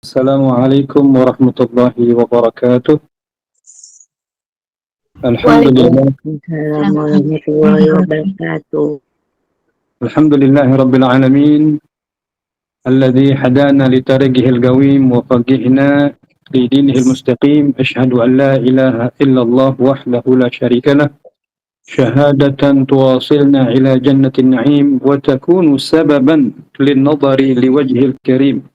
Assalamualaikum warahmatullahi wabarakatuh. Alhamdulillah. Waalaikumsalam warahmatullahi wabarakatuh. Alhamdulillahi rabbil alamin. Alladhi hadana li tariqihil qawim wa faqihna li dinihil mustaqim. Ashhadu an la ilaha illallah wahdahu la syarika lah. Syahadatan tuwasilna ila jannatin na'im wa takunu sababan lin nadari li wajhil karim.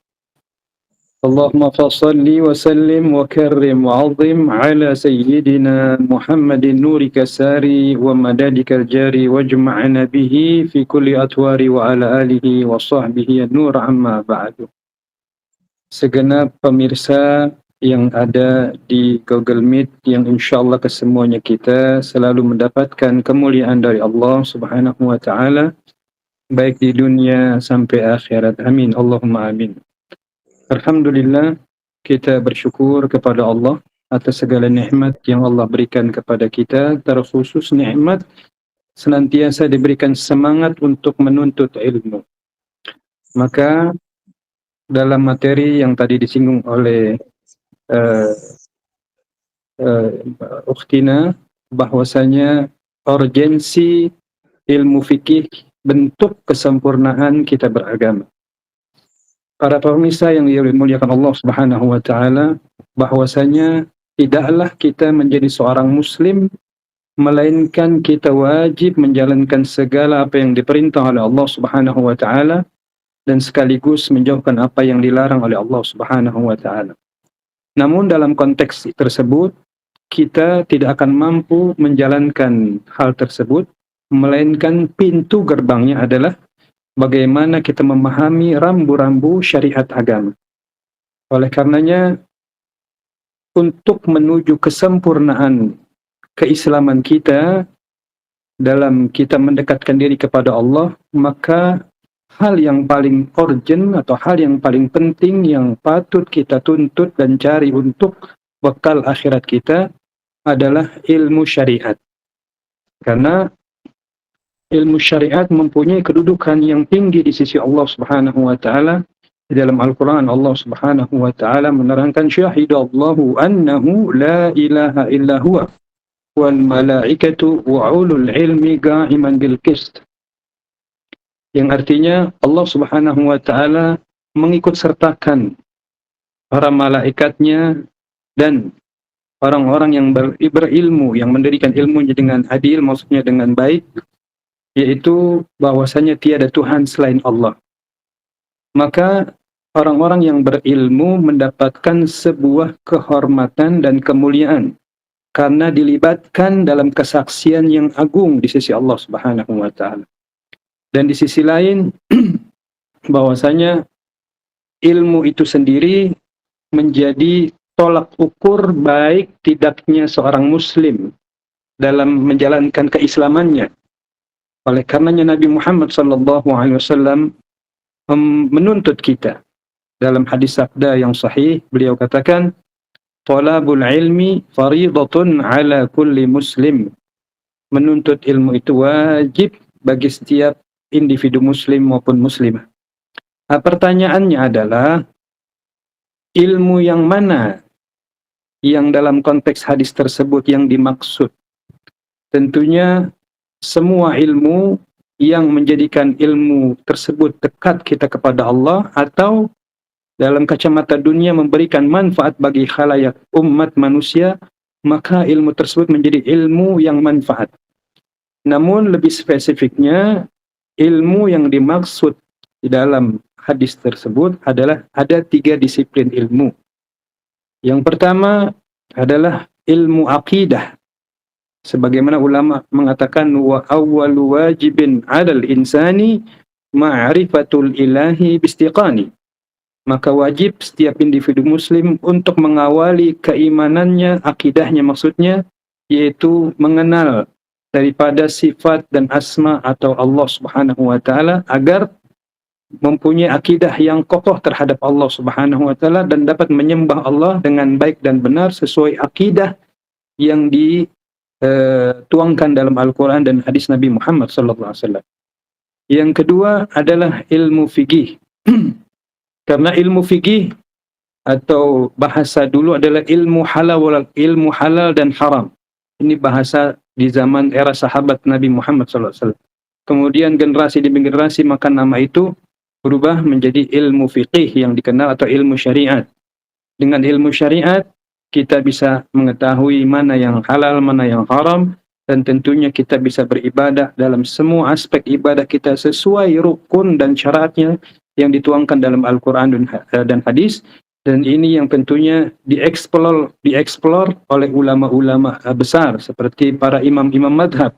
اللهم فصل وسلم وكرم وعظم على سيدنا محمد نورك الساري ومدادك الجاري واجمعنا به في كل أطوار وعلى آله وصحبه النور عما بعد. Segenap pemirsa yang ada di Google Meet yang insyaAllah kesemuanya kita selalu mendapatkan kemuliaan dari Allah Subhanahu wa Ta'ala, baik di dunia sampai akhirat. Amin. Allahumma amin. Alhamdulillah, kita bersyukur kepada Allah atas segala nikmat yang Allah berikan kepada kita, terkhusus nikmat senantiasa diberikan semangat untuk menuntut ilmu. Maka dalam materi yang tadi disinggung oleh Ukhtina, bahwasanya urgensi ilmu fikih bentuk kesempurnaan kita beragama. Para pemirsa yang dimuliakan Allah Subhanahu wa Ta'ala, bahwasanya tidaklah kita menjadi seorang muslim melainkan kita wajib menjalankan segala apa yang diperintah oleh Allah Subhanahu wa Ta'ala dan sekaligus menjauhkan apa yang dilarang oleh Allah Subhanahu wa Ta'ala. Namun dalam konteks tersebut kita tidak akan mampu menjalankan hal tersebut, melainkan pintu gerbangnya adalah bagaimana kita memahami rambu-rambu syariat agama. Oleh karenanya, untuk menuju kesempurnaan keislaman kita dalam kita mendekatkan diri kepada Allah, maka hal yang paling urgent atau hal yang paling penting yang patut kita tuntut dan cari untuk bekal akhirat kita adalah ilmu syariat. Karena ilmu syariat mempunyai kedudukan yang tinggi di sisi Allah Subhanahu wa Ta'ala. Di dalam Al-Quran Allah Subhanahu wa Ta'ala menerangkan, syahidallahu annahu la ilaha illa huwa wal malaikatu wa ulul ilmi qa'iman bil qist. Yang artinya Allah Subhanahu wa Ta'ala mengikut sertakan para malaikatnya dan orang-orang yang berilmu, yang mendirikan ilmunya dengan adil, maksudnya dengan baik, yaitu bahwasanya tiada Tuhan selain Allah. Maka orang-orang yang berilmu mendapatkan sebuah kehormatan dan kemuliaan karena dilibatkan dalam kesaksian yang agung di sisi Allah Subhanahu wa Ta'ala. Dan di sisi lain bahwasanya ilmu itu sendiri menjadi tolak ukur baik tidaknya seorang muslim dalam menjalankan keislamannya. Oleh karenanya Nabi Muhammad SAW menuntut kita dalam hadis sabda yang sahih, beliau katakan, "Talabul ilmi faridatun ala kulli muslim." Menuntut ilmu itu wajib bagi setiap individu muslim maupun muslimah. Nah, pertanyaannya adalah, ilmu yang mana yang dalam konteks hadis tersebut yang dimaksud? Tentunya semua ilmu yang menjadikan ilmu tersebut dekat kita kepada Allah, atau dalam kacamata dunia memberikan manfaat bagi khalayak umat manusia, maka ilmu tersebut menjadi ilmu yang manfaat. Namun lebih spesifiknya, ilmu yang dimaksud di dalam hadis tersebut adalah ada 3 disiplin ilmu. Yang pertama adalah ilmu akidah. Sebagaimana ulama mengatakan, wa awwalu wajibin 'alal insani ma'rifatul ilahi bistiqani. Maka wajib setiap individu muslim untuk mengawali keimanannya, akidahnya maksudnya, yaitu mengenal daripada sifat dan asma atau Allah Subhanahu wa Ta'ala, agar mempunyai akidah yang kokoh terhadap Allah Subhanahu wa Ta'ala dan dapat menyembah Allah dengan baik dan benar sesuai akidah yang tuangkan dalam Al-Quran dan hadis Nabi Muhammad SAW. Yang kedua adalah ilmu fikih. Karena ilmu fikih atau bahasa dulu adalah ilmu halal dan haram. Ini bahasa di zaman era sahabat Nabi Muhammad SAW. Kemudian generasi demi generasi maka nama itu berubah menjadi ilmu fiqih yang dikenal atau ilmu syariat. Dengan ilmu syariat kita bisa mengetahui mana yang halal, mana yang haram, dan tentunya kita bisa beribadah dalam semua aspek ibadah kita sesuai rukun dan syaratnya yang dituangkan dalam Al-Quran dan hadis. Dan ini yang tentunya dieksplor oleh ulama-ulama besar seperti para imam-imam madhab,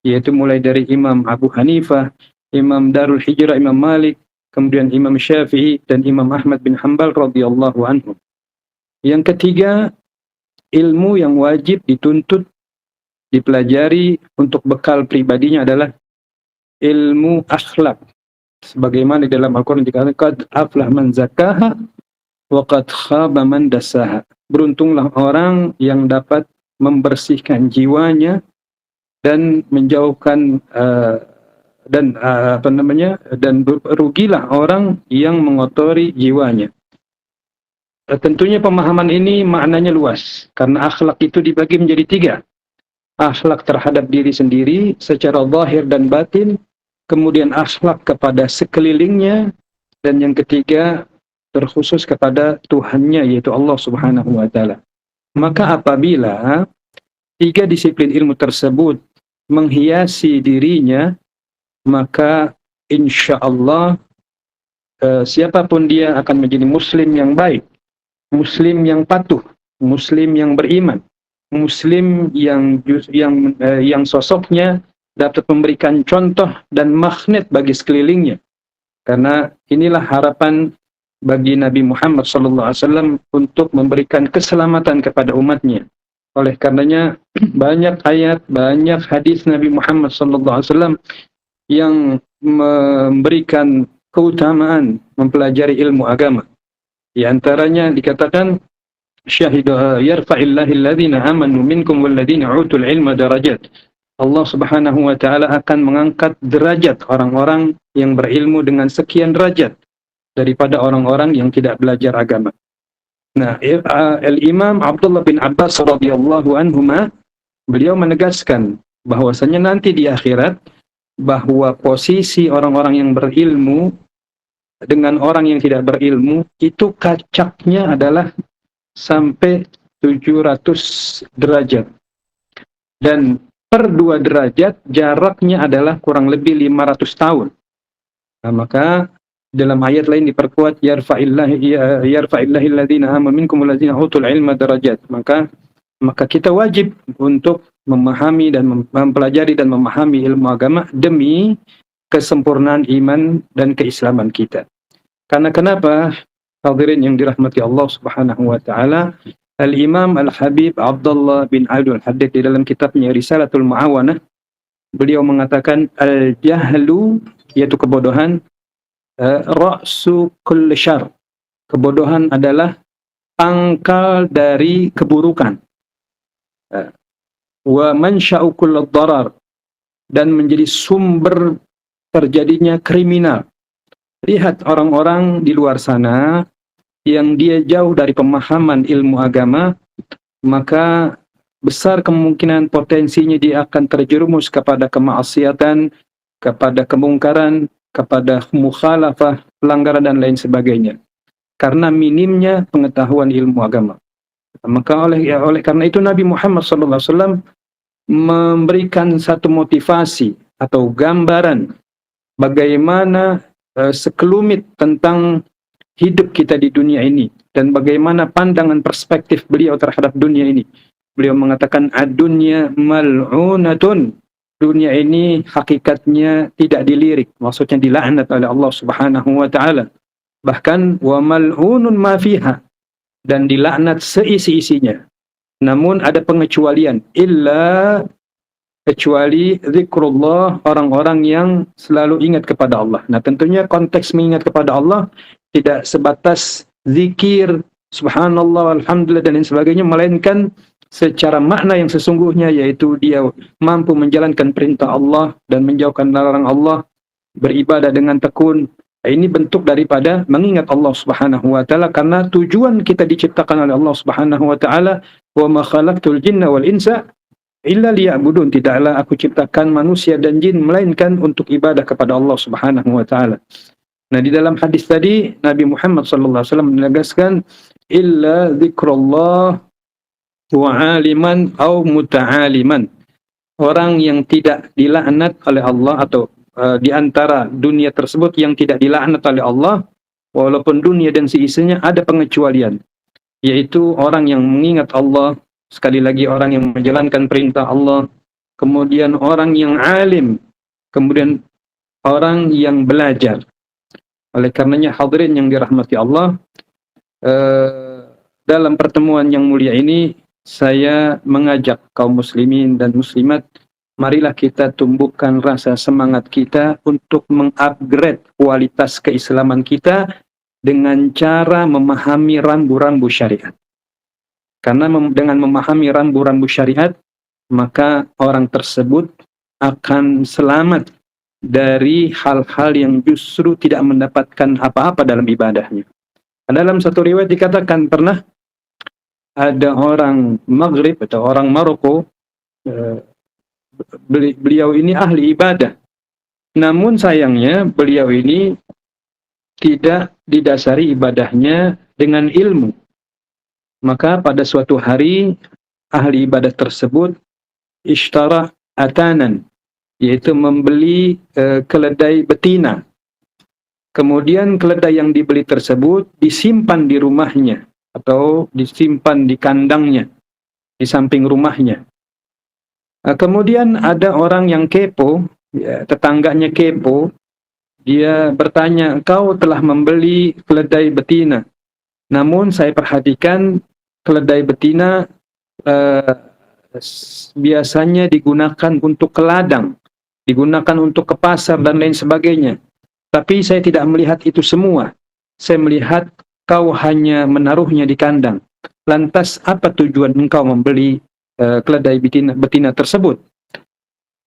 yaitu mulai dari Imam Abu Hanifah, Imam Darul Hijrah, Imam Malik, kemudian Imam Syafi'i dan Imam Ahmad bin Hanbal radhiyallahu anhum. Yang ketiga, ilmu yang wajib dituntut, dipelajari untuk bekal pribadinya adalah ilmu akhlak. Sebagaimana di dalam Al-Quran dikatakan, qad aflah man zakaha wa qad khaba man dassaha. Beruntunglah orang yang dapat membersihkan jiwanya dan menjauhkan dan rugilah orang yang mengotori jiwanya. Tentunya pemahaman ini maknanya luas, karena akhlak itu dibagi menjadi tiga. Akhlak terhadap diri sendiri secara zahir dan batin, kemudian akhlak kepada sekelilingnya, dan yang ketiga terkhusus kepada Tuhannya, yaitu Allah Subhanahu wa Ta'ala. Maka apabila tiga disiplin ilmu tersebut menghiasi dirinya, maka insya Allah siapapun dia akan menjadi muslim yang baik, muslim yang patuh, muslim yang beriman, muslim yang sosoknya dapat memberikan contoh dan magnet bagi sekelilingnya. Karena inilah harapan bagi Nabi Muhammad SAW untuk memberikan keselamatan kepada umatnya. Oleh karenanya banyak ayat, banyak hadis Nabi Muhammad SAW yang memberikan keutamaan mempelajari ilmu agama. Di antaranya dikatakan syahidu yarfa'illahu alladhina amanu minkum walladhina utul ilma darajat. Allah Subhanahu wa Ta'ala akan mengangkat derajat orang-orang yang berilmu dengan sekian derajat daripada orang-orang yang tidak belajar agama. Nah, Al-Imam Abdullah bin Abbas radhiyallahu anhuma, beliau menegaskan bahwasanya nanti di akhirat bahwa posisi orang-orang yang berilmu dengan orang yang tidak berilmu itu kacaknya adalah sampai 700 derajat. Dan per 2 derajat jaraknya adalah kurang lebih 500 tahun. Nah, maka dalam ayat lain diperkuat yarfa'illahi alladhina amanu minkum walladzina utul ilma darajat. Maka kita wajib untuk memahami dan mempelajari dan memahami ilmu agama demi kesempurnaan iman dan keislaman kita. Karena kenapa? Hadirin yang dirahmati Allah Subhanahu wa Ta'ala, Al-Imam Al-Habib Abdullah bin Abdul Haddad di dalam kitabnya Risalatul Mu'awanah, beliau mengatakan al-jahlu, yaitu kebodohan, ra'su kulli syarr. Kebodohan adalah pangkal dari keburukan. Wa mansya'u kulli dharar, dan menjadi sumber terjadinya kriminal. Lihat orang-orang di luar sana yang dia jauh dari pemahaman ilmu agama, maka besar kemungkinan potensinya dia akan terjerumus kepada kemaksiatan, kepada kemungkaran, kepada mukhalafah, pelanggaran dan lain sebagainya. Karena minimnya pengetahuan ilmu agama. Maka oleh karena itu Nabi Muhammad SAW memberikan satu motivasi atau gambaran bagaimana sekelumit tentang hidup kita di dunia ini dan bagaimana pandangan perspektif beliau terhadap dunia ini. Beliau mengatakan ad-dunya mal'unatun. Dunia ini hakikatnya tidak dilirik, maksudnya dilaknat oleh Allah Subhanahu wa Ta'ala. Bahkan wa mal'unun ma fiha, dan dilaknat seisi-isinya. Namun ada pengecualian, kecuali zikrullah, orang-orang yang selalu ingat kepada Allah. Nah, tentunya konteks mengingat kepada Allah tidak sebatas zikir, subhanallah, alhamdulillah dan lain sebagainya, melainkan secara makna yang sesungguhnya, yaitu dia mampu menjalankan perintah Allah dan menjauhkan larangan Allah, beribadah dengan tekun. Ini bentuk daripada mengingat Allah Subhanahu wa taala, karena tujuan kita diciptakan oleh Allah Subhanahu wa taala, wa ma khalaqtul jinna wal insa illa liya'budun. Tidaklah aku ciptakan manusia dan jin melainkan untuk ibadah kepada Allah Subhanahu wa taala. Nah, di dalam hadis tadi Nabi Muhammad sallallahu alaihi wasallam menegaskan illa dzikrullah wa 'aliman au muta'aliman. Orang yang tidak dilaknat oleh Allah, atau di antara dunia tersebut yang tidak dilaknat oleh Allah, walaupun dunia dan seisinya, ada pengecualian, yaitu orang yang mengingat Allah, sekali lagi orang yang menjalankan perintah Allah, kemudian orang yang alim, kemudian orang yang belajar. Oleh karenanya hadirin yang dirahmati Allah, dalam pertemuan yang mulia ini saya mengajak kaum muslimin dan muslimat, marilah kita tumbuhkan rasa semangat kita untuk mengupgrade kualitas keislaman kita dengan cara memahami rambu-rambu syariat. Karena dengan memahami rambu-rambu syariat, maka orang tersebut akan selamat dari hal-hal yang justru tidak mendapatkan apa-apa dalam ibadahnya. Dalam satu riwayat dikatakan pernah ada orang Maghrib atau orang Maroko, beliau ini ahli ibadah. Namun sayangnya beliau ini tidak didasari ibadahnya dengan ilmu. Maka pada suatu hari ahli ibadah tersebut ishtara atanan, yaitu membeli keledai betina. Kemudian keledai yang dibeli tersebut disimpan di rumahnya atau disimpan di kandangnya di samping rumahnya. Kemudian ada orang yang kepo, ya, tetangganya kepo, dia bertanya, "Kau telah membeli keledai betina, namun saya perhatikan keledai betina biasanya digunakan untuk ke ladang, digunakan untuk ke pasar dan lain sebagainya. Tapi saya tidak melihat itu semua. Saya melihat kau hanya menaruhnya di kandang. Lantas apa tujuan engkau membeli keledai betina tersebut?"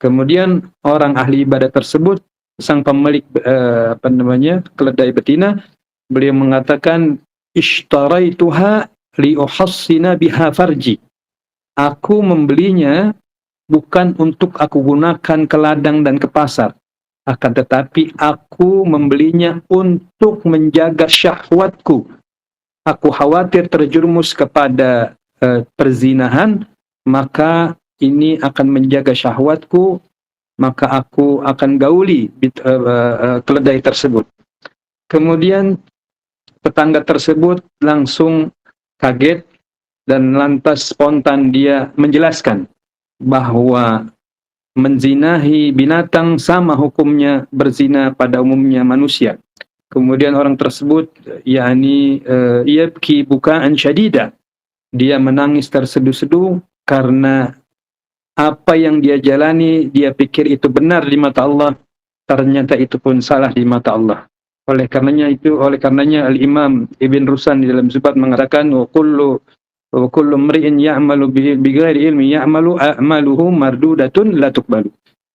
Kemudian orang ahli ibadah tersebut, sang pemilik keledai betina, beliau mengatakan, "Ishtaraituha liuhassina biha farji." Aku membelinya bukan untuk aku gunakan ke ladang dan ke pasar, akan tetapi aku membelinya untuk menjaga syahwatku. Aku khawatir terjerumus kepada perzinahan, maka ini akan menjaga syahwatku, maka aku akan gauli keledai tersebut. Kemudian tetangga tersebut langsung kaget dan lantas spontan dia menjelaskan bahwa menzinahi binatang sama hukumnya berzina pada umumnya manusia. Kemudian orang tersebut yabki bukaan syadida, dia menangis terseduh-seduh karena apa yang dia jalani, dia pikir itu benar di mata Allah, ternyata itu pun salah di mata Allah. Oleh karenanya Al-Imam Ibn Rusan di dalam Zubat mengatakan, wa kullu mri'in ya'malu bighairi ilmi ya'malu a'maluhu mardudatun la tuqbalu.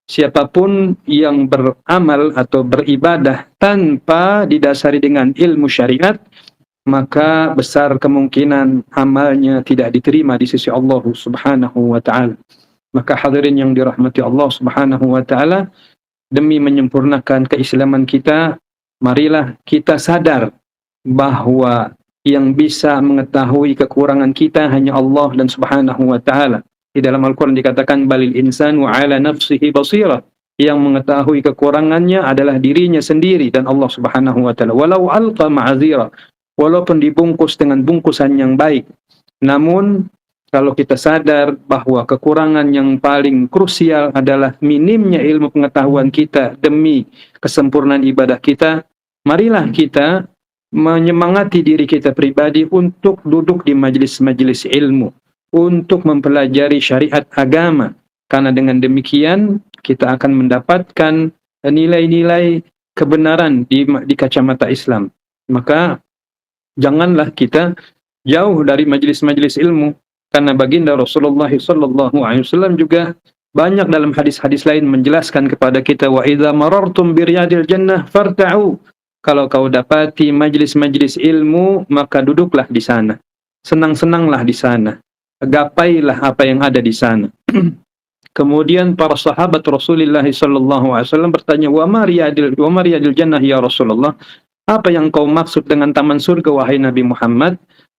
Siapapun yang beramal atau beribadah tanpa didasari dengan ilmu syariat, maka besar kemungkinan amalnya tidak diterima di sisi Allah Subhanahu wa taala. Maka hadirin yang dirahmati Allah Subhanahu wa taala, demi menyempurnakan keislaman kita, marilah kita sadar bahwa yang bisa mengetahui kekurangan kita hanya Allah dan Subhanahu wa taala. Di dalam Al-Qur'an dikatakan balil insanu ala nafsihi basirah. Yang mengetahui kekurangannya adalah dirinya sendiri dan Allah Subhanahu wa taala. Walau alqa ma'azira, walaupun dibungkus dengan bungkusan yang baik. Namun kalau kita sadar bahwa kekurangan yang paling krusial adalah minimnya ilmu pengetahuan kita demi kesempurnaan ibadah kita, marilah kita menyemangati diri kita pribadi untuk duduk di majelis-majelis ilmu, untuk mempelajari syariat agama. Karena dengan demikian kita akan mendapatkan nilai-nilai kebenaran di kacamata Islam. Maka janganlah kita jauh dari majelis-majelis ilmu, Karena baginda Rasulullah sallallahu alaihi wasallam juga banyak dalam hadis-hadis lain menjelaskan kepada kita, wa idza marartum bi riyadil jannah farta'u. Kalau kau dapati majlis-majlis ilmu, maka duduklah di sana. Senang-senanglah di sana. Gapailah apa yang ada di sana. Kemudian para sahabat Rasulullah sallallahu alaihi wasallam bertanya, wa ma riyadil jannah ya Rasulullah? Apa yang kau maksud dengan taman surga wahai Nabi Muhammad?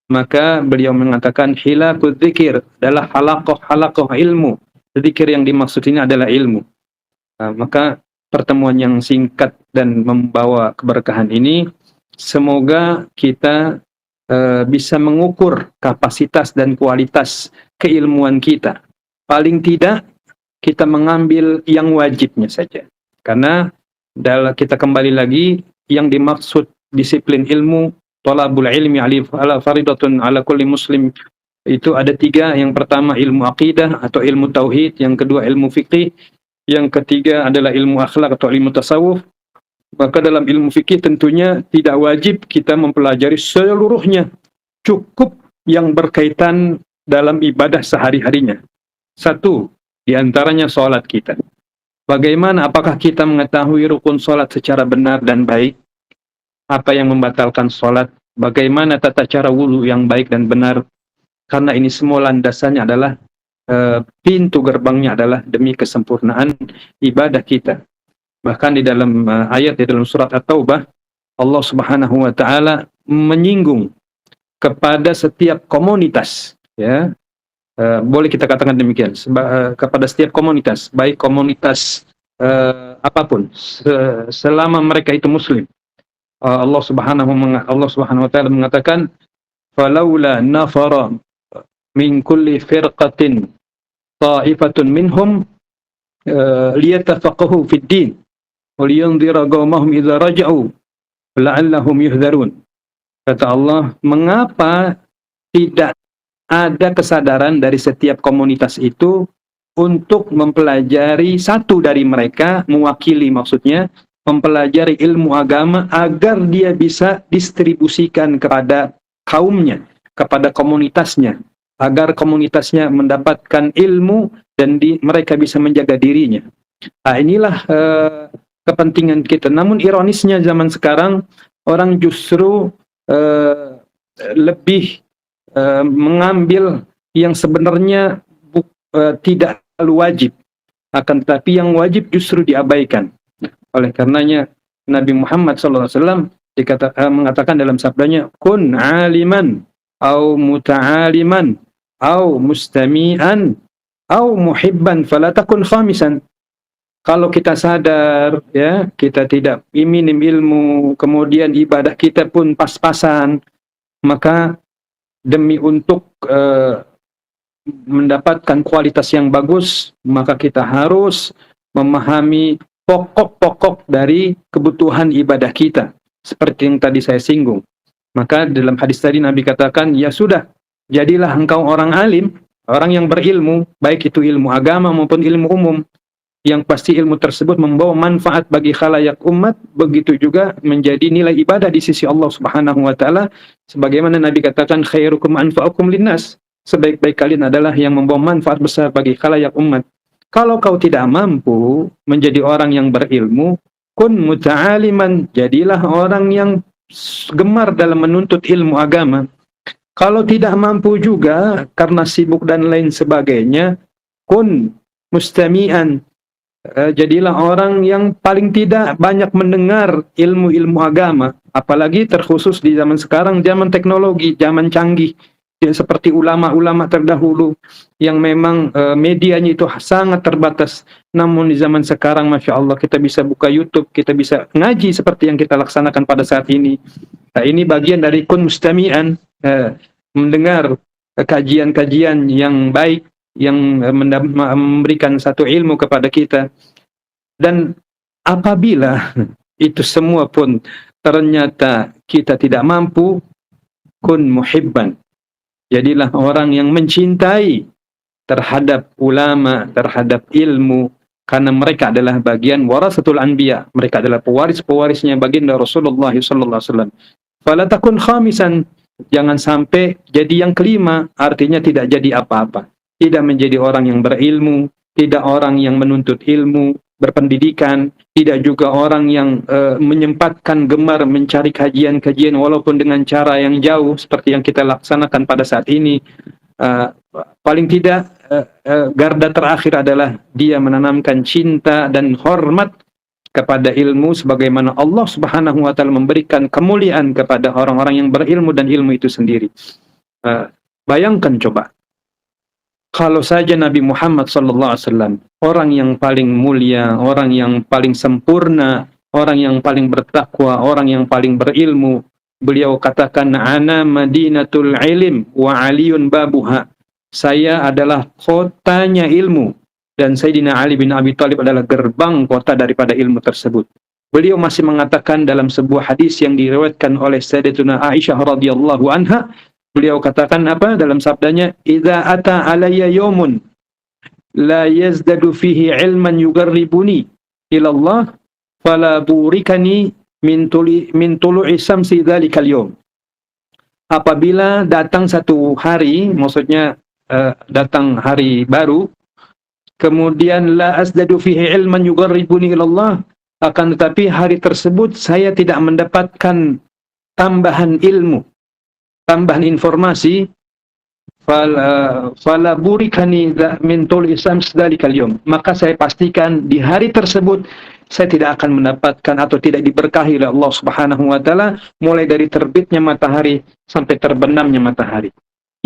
Maka beliau mengatakan, hilakul dzikir, adalah halaqah ilmu. Zikir yang dimaksud ini adalah ilmu. Maka pertemuan yang singkat dan membawa keberkahan ini, semoga kita bisa mengukur kapasitas dan kualitas keilmuan kita. Paling tidak kita mengambil yang wajibnya saja. Karena kita kembali lagi, yang dimaksud disiplin ilmu, thalabul ilmi ala faridatun ala kulli muslim, itu ada 3. Yang pertama ilmu akidah atau ilmu tauhid, yang kedua ilmu fikih, yang ketiga adalah ilmu akhlak atau ilmu tasawuf. Maka dalam ilmu fikih tentunya tidak wajib kita mempelajari seluruhnya, cukup yang berkaitan dalam ibadah sehari-harinya. 1 diantaranya sholat kita. Bagaimana, apakah kita mengetahui rukun sholat secara benar dan baik? Apa yang membatalkan sholat? Bagaimana tata cara wudu yang baik dan benar? Karena ini semua landasannya adalah pintu gerbangnya adalah demi kesempurnaan ibadah kita. Bahkan di dalam ayat di dalam surat At-Taubah, Allah Subhanahu wa taala menyinggung kepada setiap komunitas, ya. Boleh kita katakan demikian, kepada setiap komunitas, baik komunitas apapun, selama mereka itu muslim. Allah Subhanahu wa taala mengatakan, falaula nafara min kulli firqatin ta'ifatun minhum liyatafaqahu fid din wa liyunzira qaumahum idza raja'u la'allahum yuhdharun. Kata Allah, mengapa tidak ada kesadaran dari setiap komunitas itu untuk mempelajari satu dari mereka, mewakili maksudnya, mempelajari ilmu agama agar dia bisa distribusikan kepada kaumnya, kepada komunitasnya, agar komunitasnya mendapatkan ilmu dan mereka bisa menjaga dirinya. Nah, inilah kepentingan kita. Namun ironisnya zaman sekarang, orang justru lebih mengambil yang sebenarnya tidak terlalu wajib, akan tetapi yang wajib justru diabaikan. Oleh karenanya Nabi Muhammad SAW mengatakan dalam sabdanya, kun aliman au muta'aliman au mustami'an au muhibban fala takun khamisan. Kalau kita sadar, ya, kita tidak minim ilmu, kemudian ibadah kita pun pas-pasan, maka demi untuk mendapatkan kualitas yang bagus, maka kita harus memahami pokok-pokok dari kebutuhan ibadah kita. Seperti yang tadi saya singgung. Maka dalam hadis tadi Nabi katakan, ya sudah, jadilah engkau orang alim, orang yang berilmu, baik itu ilmu agama maupun ilmu umum. Yang pasti ilmu tersebut membawa manfaat bagi khalayak umat, begitu juga menjadi nilai ibadah di sisi Allah Subhanahu wa taala. Sebagaimana Nabi katakan, khairukum anfa'ukum linnas. Sebaik-baik kalian adalah yang membawa manfaat besar bagi khalayak umat. Kalau kau tidak mampu menjadi orang yang berilmu, kun muta'aliman, jadilah orang yang gemar dalam menuntut ilmu agama. Kalau tidak mampu juga karena sibuk dan lain sebagainya, kun mustami'an, jadilah orang yang paling tidak banyak mendengar ilmu-ilmu agama, apalagi terkhusus di zaman sekarang, zaman teknologi, zaman canggih, ya, seperti ulama-ulama terdahulu yang memang medianya itu sangat terbatas. Namun di zaman sekarang, Masya Allah, kita bisa buka YouTube, kita bisa ngaji seperti yang kita laksanakan pada saat ini. Nah, ini bagian dari kun mustami'an, mendengar kajian-kajian yang baik, yang memberikan satu ilmu kepada kita. Dan apabila itu semua pun ternyata kita tidak mampu, kun muhibban, jadilah orang yang mencintai terhadap ulama, terhadap ilmu, karena mereka adalah bagian warasatul anbiya, mereka adalah pewaris-pewarisnya baginda Rasulullah sallallahu alaihi wasallam. Fala takun khamisan, Jangan sampai jadi yang kelima, artinya tidak jadi apa-apa. Tidak menjadi orang yang berilmu, tidak orang yang menuntut ilmu, berpendidikan, tidak juga orang yang menyempatkan gemar mencari kajian-kajian walaupun dengan cara yang jauh seperti yang kita laksanakan pada saat ini. Paling tidak garda terakhir adalah dia menanamkan cinta dan hormat kepada ilmu sebagaimana Allah Subhanahu wa taala memberikan kemuliaan kepada orang-orang yang berilmu dan ilmu itu sendiri. Bayangkan coba, kalau saja Nabi Muhammad sallallahu alaihi wasallam, orang yang paling mulia, orang yang paling sempurna, orang yang paling bertakwa, orang yang paling berilmu, beliau katakan, ana madinatul ilm wa aliyun babuha. Saya adalah kotanya ilmu dan Sayyidina Ali bin Abi Thalib adalah gerbang kota daripada ilmu tersebut. Beliau masih mengatakan dalam sebuah hadis yang diriwayatkan oleh Sayyidatuna Aisyah radhiyallahu anha, beliau katakan apa dalam sabdanya, idza ata alayya yawmun la yazdadu fihi ilman yugarribuni ila Allah fala burikani min tulu'i samsi dzalikal yawm. Apabila datang satu hari, maksudnya datang hari baru, kemudian la asdadu fihi ilman yugarribuni ila Allah, akan tetapi hari tersebut saya tidak mendapatkan tambahan ilmu, tambahan informasi, fala burikani min tuli sams dalikal yawm, maka saya pastikan di hari tersebut saya tidak akan mendapatkan atau tidak diberkahi oleh Allah Subhanahu wa taala mulai dari terbitnya matahari sampai terbenamnya matahari.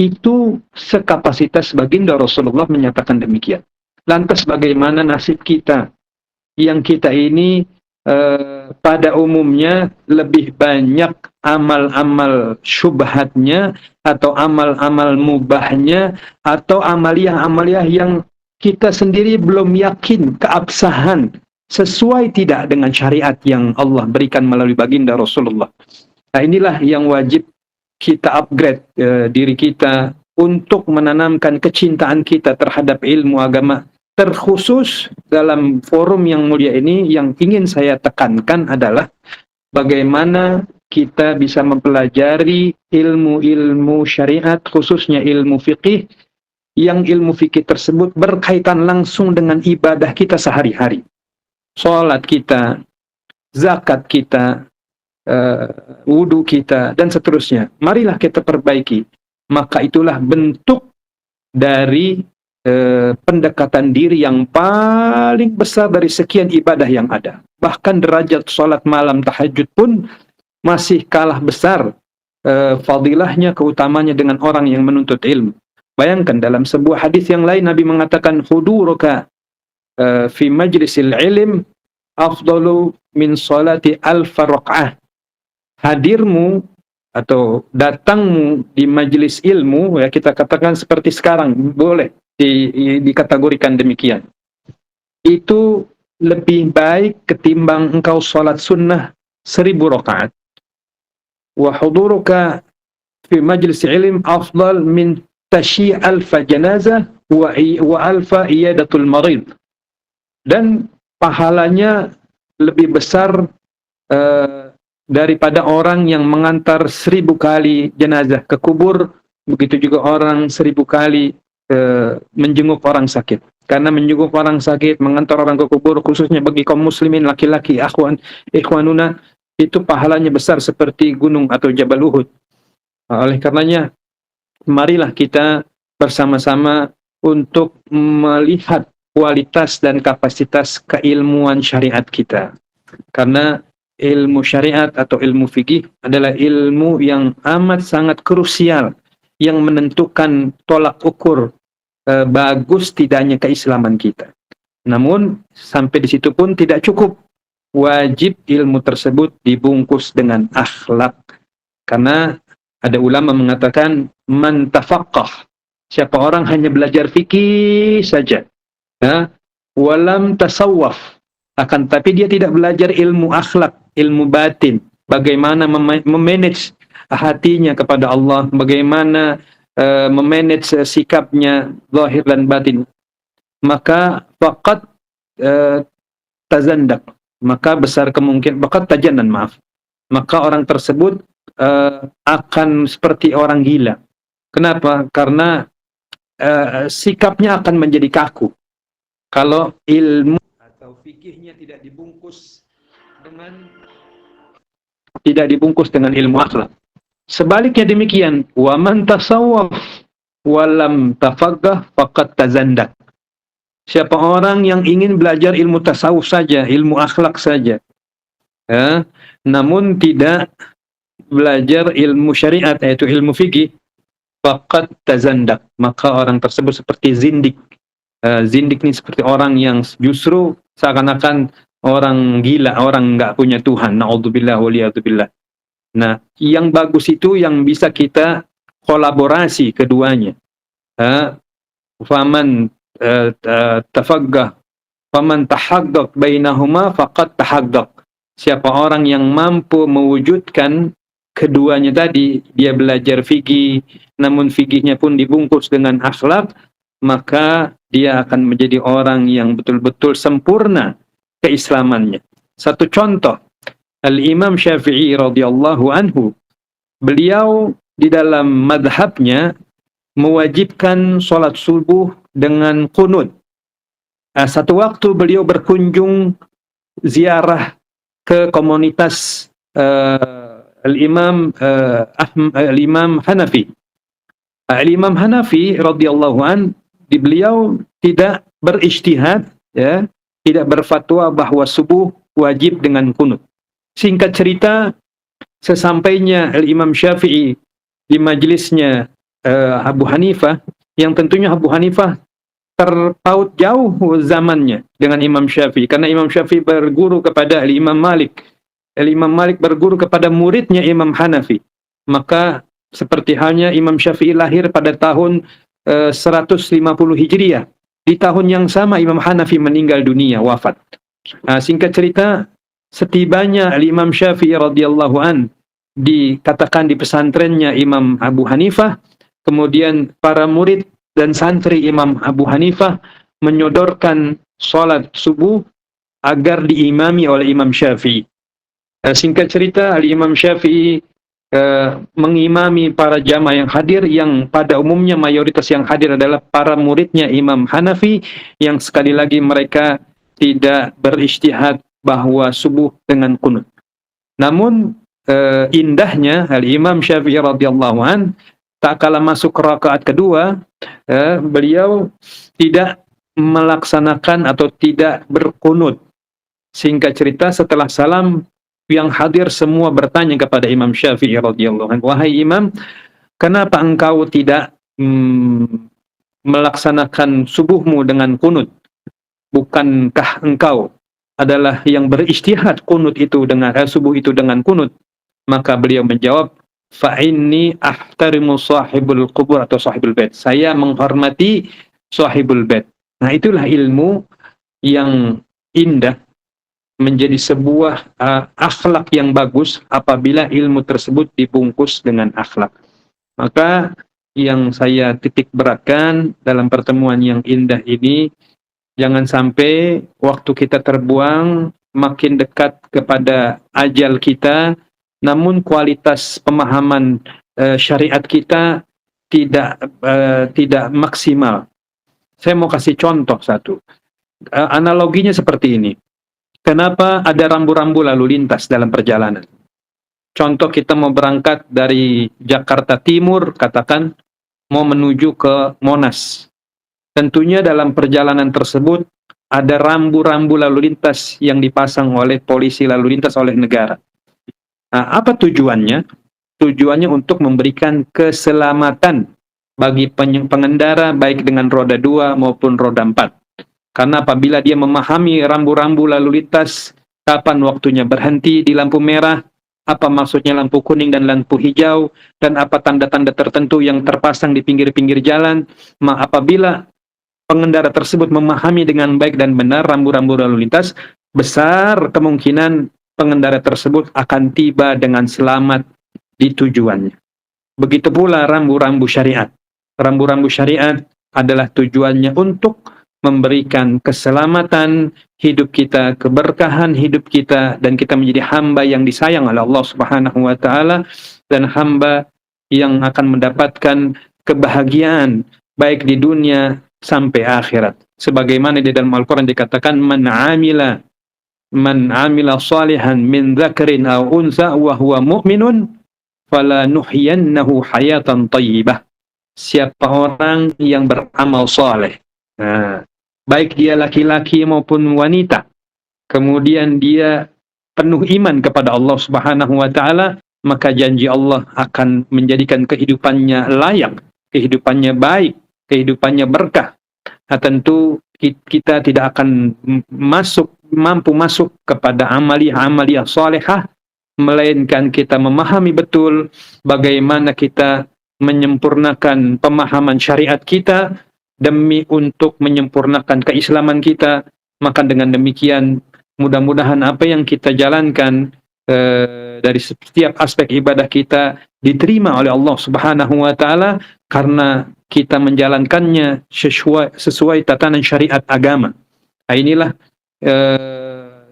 Itu sekapasitas baginda Rasulullah menyatakan demikian. Lantas bagaimana nasib kita yang kita ini pada umumnya lebih banyak amal-amal syubhatnya atau amal-amal mubahnya atau amaliyah-amaliyah yang kita sendiri belum yakin keabsahan sesuai tidak dengan syariat yang Allah berikan melalui baginda Rasulullah. Nah, inilah yang wajib kita upgrade diri kita untuk menanamkan kecintaan kita terhadap ilmu agama. Terkhusus dalam forum yang mulia ini, yang ingin saya tekankan adalah bagaimana kita bisa mempelajari ilmu-ilmu syariat, khususnya ilmu fikih, yang ilmu fikih tersebut berkaitan langsung dengan ibadah kita sehari-hari. Salat kita, zakat kita, wudu kita, dan seterusnya. Marilah kita perbaiki. Maka itulah bentuk dari pendekatan diri yang paling besar dari sekian ibadah yang ada. Bahkan derajat salat malam tahajud pun masih kalah besar fadilahnya, keutamanya dengan orang yang menuntut ilmu. Bayangkan dalam sebuah hadis yang lain Nabi mengatakan, huduruka fi majlisil ilm afdalu min salati alf raq'ah. Hadirmu atau datangmu di majelis ilmu, ya kita katakan seperti sekarang, boleh dikategorikan demikian, itu lebih baik ketimbang engkau sholat sunnah 1000 rakaat. Wa huduruka fi majlis ilm afdal min tashi alfa janazah wa alfa iyadatul marid. Dan pahalanya lebih besar daripada orang yang mengantar 1000 kali jenazah ke kubur, begitu juga orang 1000 kali menjenguk orang sakit. Karena menjenguk orang sakit, mengantar orang ke kubur, khususnya bagi kaum muslimin laki-laki, ikhwanuna, itu pahalanya besar seperti gunung atau Jabal Uhud. Oleh karenanya, marilah kita bersama-sama untuk melihat kualitas dan kapasitas keilmuan syariat kita. Karena ilmu syariat atau ilmu fikih adalah ilmu yang amat sangat krusial, yang menentukan tolak ukur bagus tidaknya keislaman kita. Namun sampai di situ pun tidak cukup. Wajib ilmu tersebut dibungkus dengan akhlak. Karena ada ulama mengatakan, man tafaqqah, siapa orang hanya belajar fikih saja, walam tasawwaf, akan tapi dia tidak belajar ilmu akhlak, ilmu batin, bagaimana memanage hatinya kepada Allah, bagaimana memanage sikapnya zahir dan batin, maka faqad tazandak, maka besar kemungkinan, faqad tajannan, maaf, maka orang tersebut akan seperti orang gila. Kenapa? Karena sikapnya akan menjadi kaku. Kalau ilmu atau fikihnya tidak dibungkus dengan ilmu akhlak. Sebaliknya demikian, wa man tasawwaf wa lam tafaqqah faqad tazandak. Siapa orang yang ingin belajar ilmu tasawuf saja, ilmu akhlak saja, ya, namun tidak belajar ilmu syariat, yaitu ilmu fikih, faqad tazandak, maka orang tersebut seperti zindik. Zindik ini seperti orang yang justru seakan-akan orang gila, orang nggak punya Tuhan. Na'udzubillah waliyadzubillah. Nah, yang bagus itu yang bisa kita kolaborasi keduanya. Faman tafaggah, faman tahaqqaq bainahuma faqad tahaqqaq. Siapa orang yang mampu mewujudkan keduanya tadi, dia belajar fikih, namun fikihnya pun dibungkus dengan akhlak, maka dia akan menjadi orang yang betul-betul sempurna keislamannya. Satu contoh, Al-Imam Syafi'i radhiyallahu anhu, beliau di dalam madhabnya mewajibkan sholat subuh dengan qunut. Satu waktu beliau berkunjung ziarah ke komunitas Al-Imam Hanafi. Al-Imam Hanafi radhiyallahu anhu, beliau tidak berijtihad, ya, tidak berfatwa bahwa subuh wajib dengan qunut. Singkat cerita, sesampainya Al-Imam Syafi'i di majelisnya Abu Hanifah, yang tentunya Abu Hanifah terpaut jauh zamannya dengan Imam Syafi'i, karena Imam Syafi'i berguru kepada Al-Imam Malik. Al-Imam Malik berguru kepada muridnya Imam Hanafi. Maka seperti halnya Imam Syafi'i lahir pada tahun 150 Hijriah. Di tahun yang sama Imam Hanafi meninggal dunia, wafat. Singkat cerita, setibanya Al-Imam Syafi'i radhiyallahu an dikatakan di pesantrennya Imam Abu Hanifah, kemudian para murid dan santri Imam Abu Hanifah menyodorkan sholat subuh agar diimami oleh Imam Syafi'i. Singkat cerita, Al-Imam Syafi'i mengimami para jamaah yang hadir, yang pada umumnya mayoritas yang hadir adalah para muridnya Imam Hanafi, yang sekali lagi mereka tidak berijtihad bahwa subuh dengan qunut. Namun indahnya Al-Imam Syafi'i radhiyallahu an, tak kala masuk ke rakaat kedua, beliau tidak melaksanakan atau tidak berqunut. Singkat cerita, setelah salam, yang hadir semua bertanya kepada Imam Syafi'i radhiyallahu anhu, "Wahai Imam, kenapa engkau tidak melaksanakan subuhmu dengan qunut? Bukankah engkau adalah yang berijtihad qunut itu dengan subuh itu dengan qunut?" Maka beliau menjawab, "Fa inni ahtarimu sahibul qubur," atau sahibul bait. Saya menghormati sahibul bait. Nah, itulah ilmu yang indah, menjadi sebuah akhlak yang bagus apabila ilmu tersebut dibungkus dengan akhlak. Maka yang saya titik beratkan dalam pertemuan yang indah ini, jangan sampai waktu kita terbuang, makin dekat kepada ajal kita, namun kualitas pemahaman syariat kita tidak maksimal. Saya mau kasih contoh satu. Analoginya seperti ini. Kenapa ada rambu-rambu lalu lintas dalam perjalanan? Contoh, kita mau berangkat dari Jakarta Timur, katakan mau menuju ke Monas. Tentunya dalam perjalanan tersebut ada rambu-rambu lalu lintas yang dipasang oleh polisi lalu lintas, oleh negara. Nah, apa tujuannya? Tujuannya untuk memberikan keselamatan bagi pengendara baik dengan roda 2 maupun roda 4. Karena apabila dia memahami rambu-rambu lalu lintas, kapan waktunya berhenti di lampu merah, apa maksudnya lampu kuning dan lampu hijau, dan apa tanda-tanda tertentu yang terpasang di pinggir-pinggir jalan, apabila pengendara tersebut memahami dengan baik dan benar rambu-rambu lalu lintas, besar kemungkinan pengendara tersebut akan tiba dengan selamat di tujuannya. Begitu pula rambu-rambu syariat. Rambu-rambu syariat adalah tujuannya untuk memberikan keselamatan hidup kita, keberkahan hidup kita, dan kita menjadi hamba yang disayang oleh Allah Subhanahu wa taala, dan hamba yang akan mendapatkan kebahagiaan baik di dunia sampai akhirat. Sebagaimana di dalam Al-Quran dikatakan, man amila salihan min dzakarin aw unsa wa huwa mu'minun fala nuhyiyannahu hayatan thayyibah. Siapa orang yang beramal saleh, nah, baik dia laki-laki maupun wanita, kemudian dia penuh iman kepada Allah Subhanahu wa taala, maka janji Allah akan menjadikan kehidupannya layak, kehidupannya baik, kehidupannya berkah. Nah, tentu kita tidak akan mampu masuk kepada amaliyah salihah, melainkan kita memahami betul bagaimana kita menyempurnakan pemahaman syariat kita demi untuk menyempurnakan keislaman kita. Maka dengan demikian mudah-mudahan apa yang kita jalankan dari setiap aspek ibadah kita diterima oleh Allah Subhanahu wa taala karena kita menjalankannya sesuai tatanan syariat agama. Nah, inilah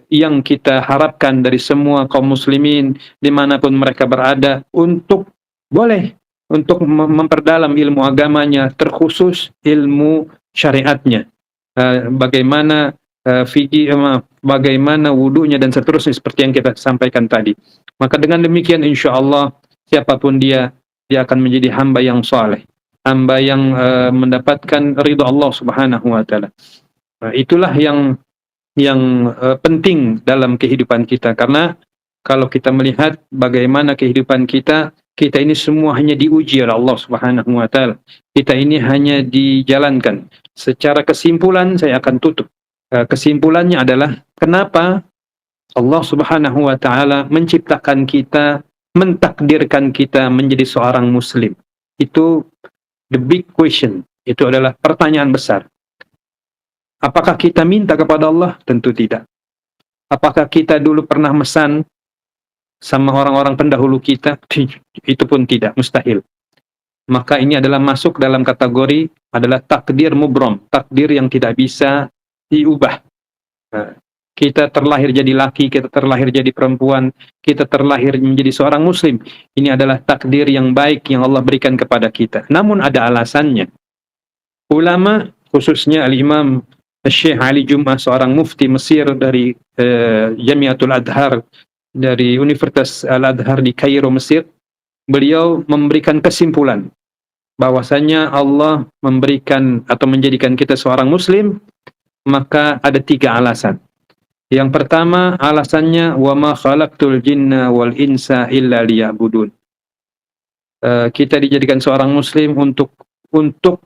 yang kita harapkan dari semua kaum muslimin dimanapun mereka berada, untuk memperdalam ilmu agamanya, terkhusus ilmu syariatnya. Bagaimana bagaimana wudunya dan seterusnya seperti yang kita sampaikan tadi. Maka dengan demikian insya Allah siapapun dia akan menjadi hamba yang saleh, hamba yang mendapatkan ridha Allah Subhanahu wa taala. Itulah yang penting dalam kehidupan kita, karena kalau kita melihat bagaimana kehidupan kita ini semua hanya diuji oleh Allah Subhanahu wa taala. Kita ini hanya dijalankan. Secara kesimpulan saya akan tutup. Kesimpulannya adalah kenapa Allah Subhanahu wa taala menciptakan kita, mentakdirkan kita menjadi seorang muslim. Itu the big question. Itu adalah pertanyaan besar. Apakah kita minta kepada Allah? Tentu tidak. Apakah kita dulu pernah mesan sama orang-orang pendahulu kita? Itu pun tidak, mustahil. Maka ini adalah masuk dalam kategori adalah takdir mubrom, takdir yang tidak bisa diubah. Kita terlahir jadi laki, kita terlahir jadi perempuan, kita terlahir menjadi seorang muslim. Ini adalah takdir yang baik yang Allah berikan kepada kita. Namun ada alasannya. Ulama, khususnya Al-Imam Syekh Ali Jum'ah, seorang mufti Mesir dari Jamiatul Adhar, dari Universitas Al-Adhar di Kairo, Mesir, beliau memberikan kesimpulan bahwasanya Allah memberikan atau menjadikan kita seorang muslim, maka ada 3 alasan. Yang pertama alasannya, wa ma khalaqtul jinna wal insa illa liya'budun. Kita dijadikan seorang muslim untuk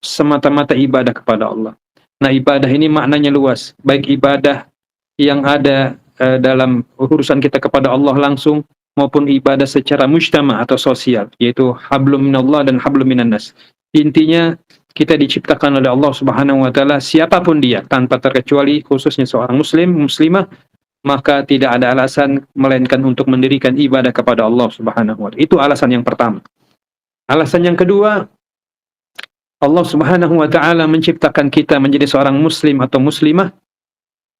semata-mata ibadah kepada Allah. Nah, ibadah ini maknanya luas, baik ibadah yang ada dalam urusan kita kepada Allah langsung, maupun ibadah secara mujtama atau sosial, yaitu hablum minallah dan hablum minannas. Intinya kita diciptakan oleh Allah Subhanahu wa taala, siapapun dia tanpa terkecuali, khususnya seorang muslim, muslimah, maka tidak ada alasan melainkan untuk mendirikan ibadah kepada Allah Subhanahu wa taala. Itu alasan yang pertama. Alasan yang kedua, Allah Subhanahu wa taala menciptakan kita menjadi seorang muslim atau muslimah.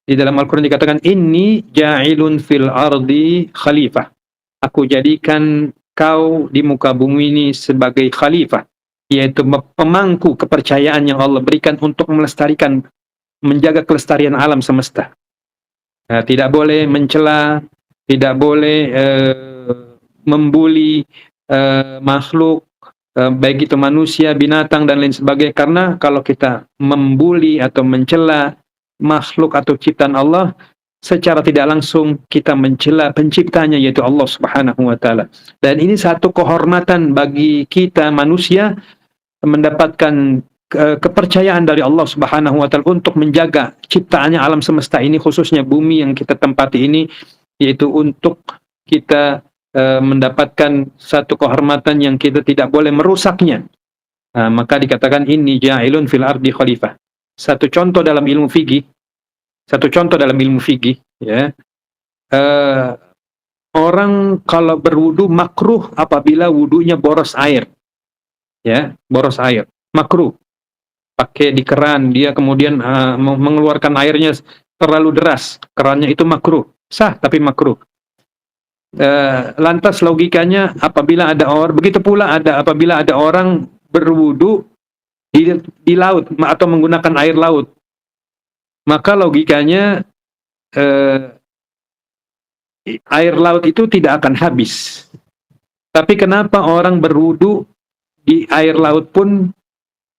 Di dalam Al-Quran dikatakan, inni ja'ilun fil ardi khalifah. Aku jadikan kau di muka bumi ini sebagai khalifah, yaitu pemangku kepercayaan yang Allah berikan untuk melestarikan, menjaga kelestarian alam semesta. Tidak boleh mencela, tidak boleh membuli makhluk, baik itu manusia, binatang, dan lain sebagainya. Karena kalau kita membuli atau mencela makhluk atau ciptaan Allah, secara tidak langsung kita mencela penciptanya, yaitu Allah Subhanahu wa taala. Dan ini satu kehormatan bagi kita manusia, mendapatkan kepercayaan dari Allah Subhanahu wa taala untuk menjaga ciptaannya alam semesta ini, khususnya bumi yang kita tempati ini, yaitu untuk kita mendapatkan satu kehormatan yang kita tidak boleh merusaknya. Maka dikatakan inni ja'ilun fil ardi khalifah. Satu contoh dalam ilmu fikih, ya, orang kalau berwudu makruh apabila wudunya boros air, ya, boros air, makruh. Pakai di keran, dia kemudian mengeluarkan airnya terlalu deras, kerannya itu makruh, sah tapi makruh. Lantas logikanya begitu pula apabila ada orang berwudu di laut atau menggunakan air laut, maka logikanya air laut itu tidak akan habis. Tapi kenapa orang berwudu di air laut pun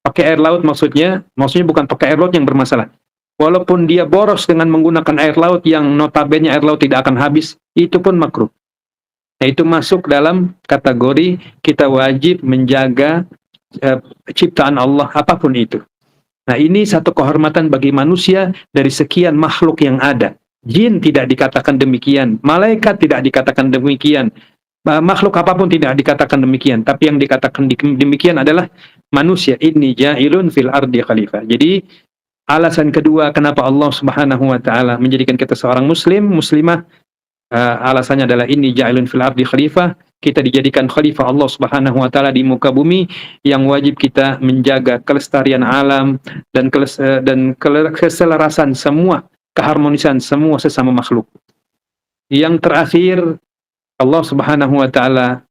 pakai air laut maksudnya bukan pakai air laut yang bermasalah. Walaupun dia boros dengan menggunakan air laut yang notabene air laut tidak akan habis, itu pun makruh. Nah, itu masuk dalam kategori kita wajib menjaga ciptaan Allah apapun itu. Nah, ini satu kehormatan bagi manusia dari sekian makhluk yang ada. Jin tidak dikatakan demikian, malaikat tidak dikatakan demikian, makhluk apapun tidak dikatakan demikian, tapi yang dikatakan demikian adalah manusia. Inni ja'ilun fil ardi khalifah. Jadi alasan kedua kenapa Allah Subhanahu wa taala menjadikan kita seorang muslimah, alasannya adalah inni ja'ilun fil ardi khalifah. Kita dijadikan khalifah Allah Subhanahu wa taala di muka bumi, yang wajib kita menjaga kelestarian alam dan keselarasan semua, keharmonisan semua sesama makhluk. Yang terakhir, Allah Subhanahu wa taala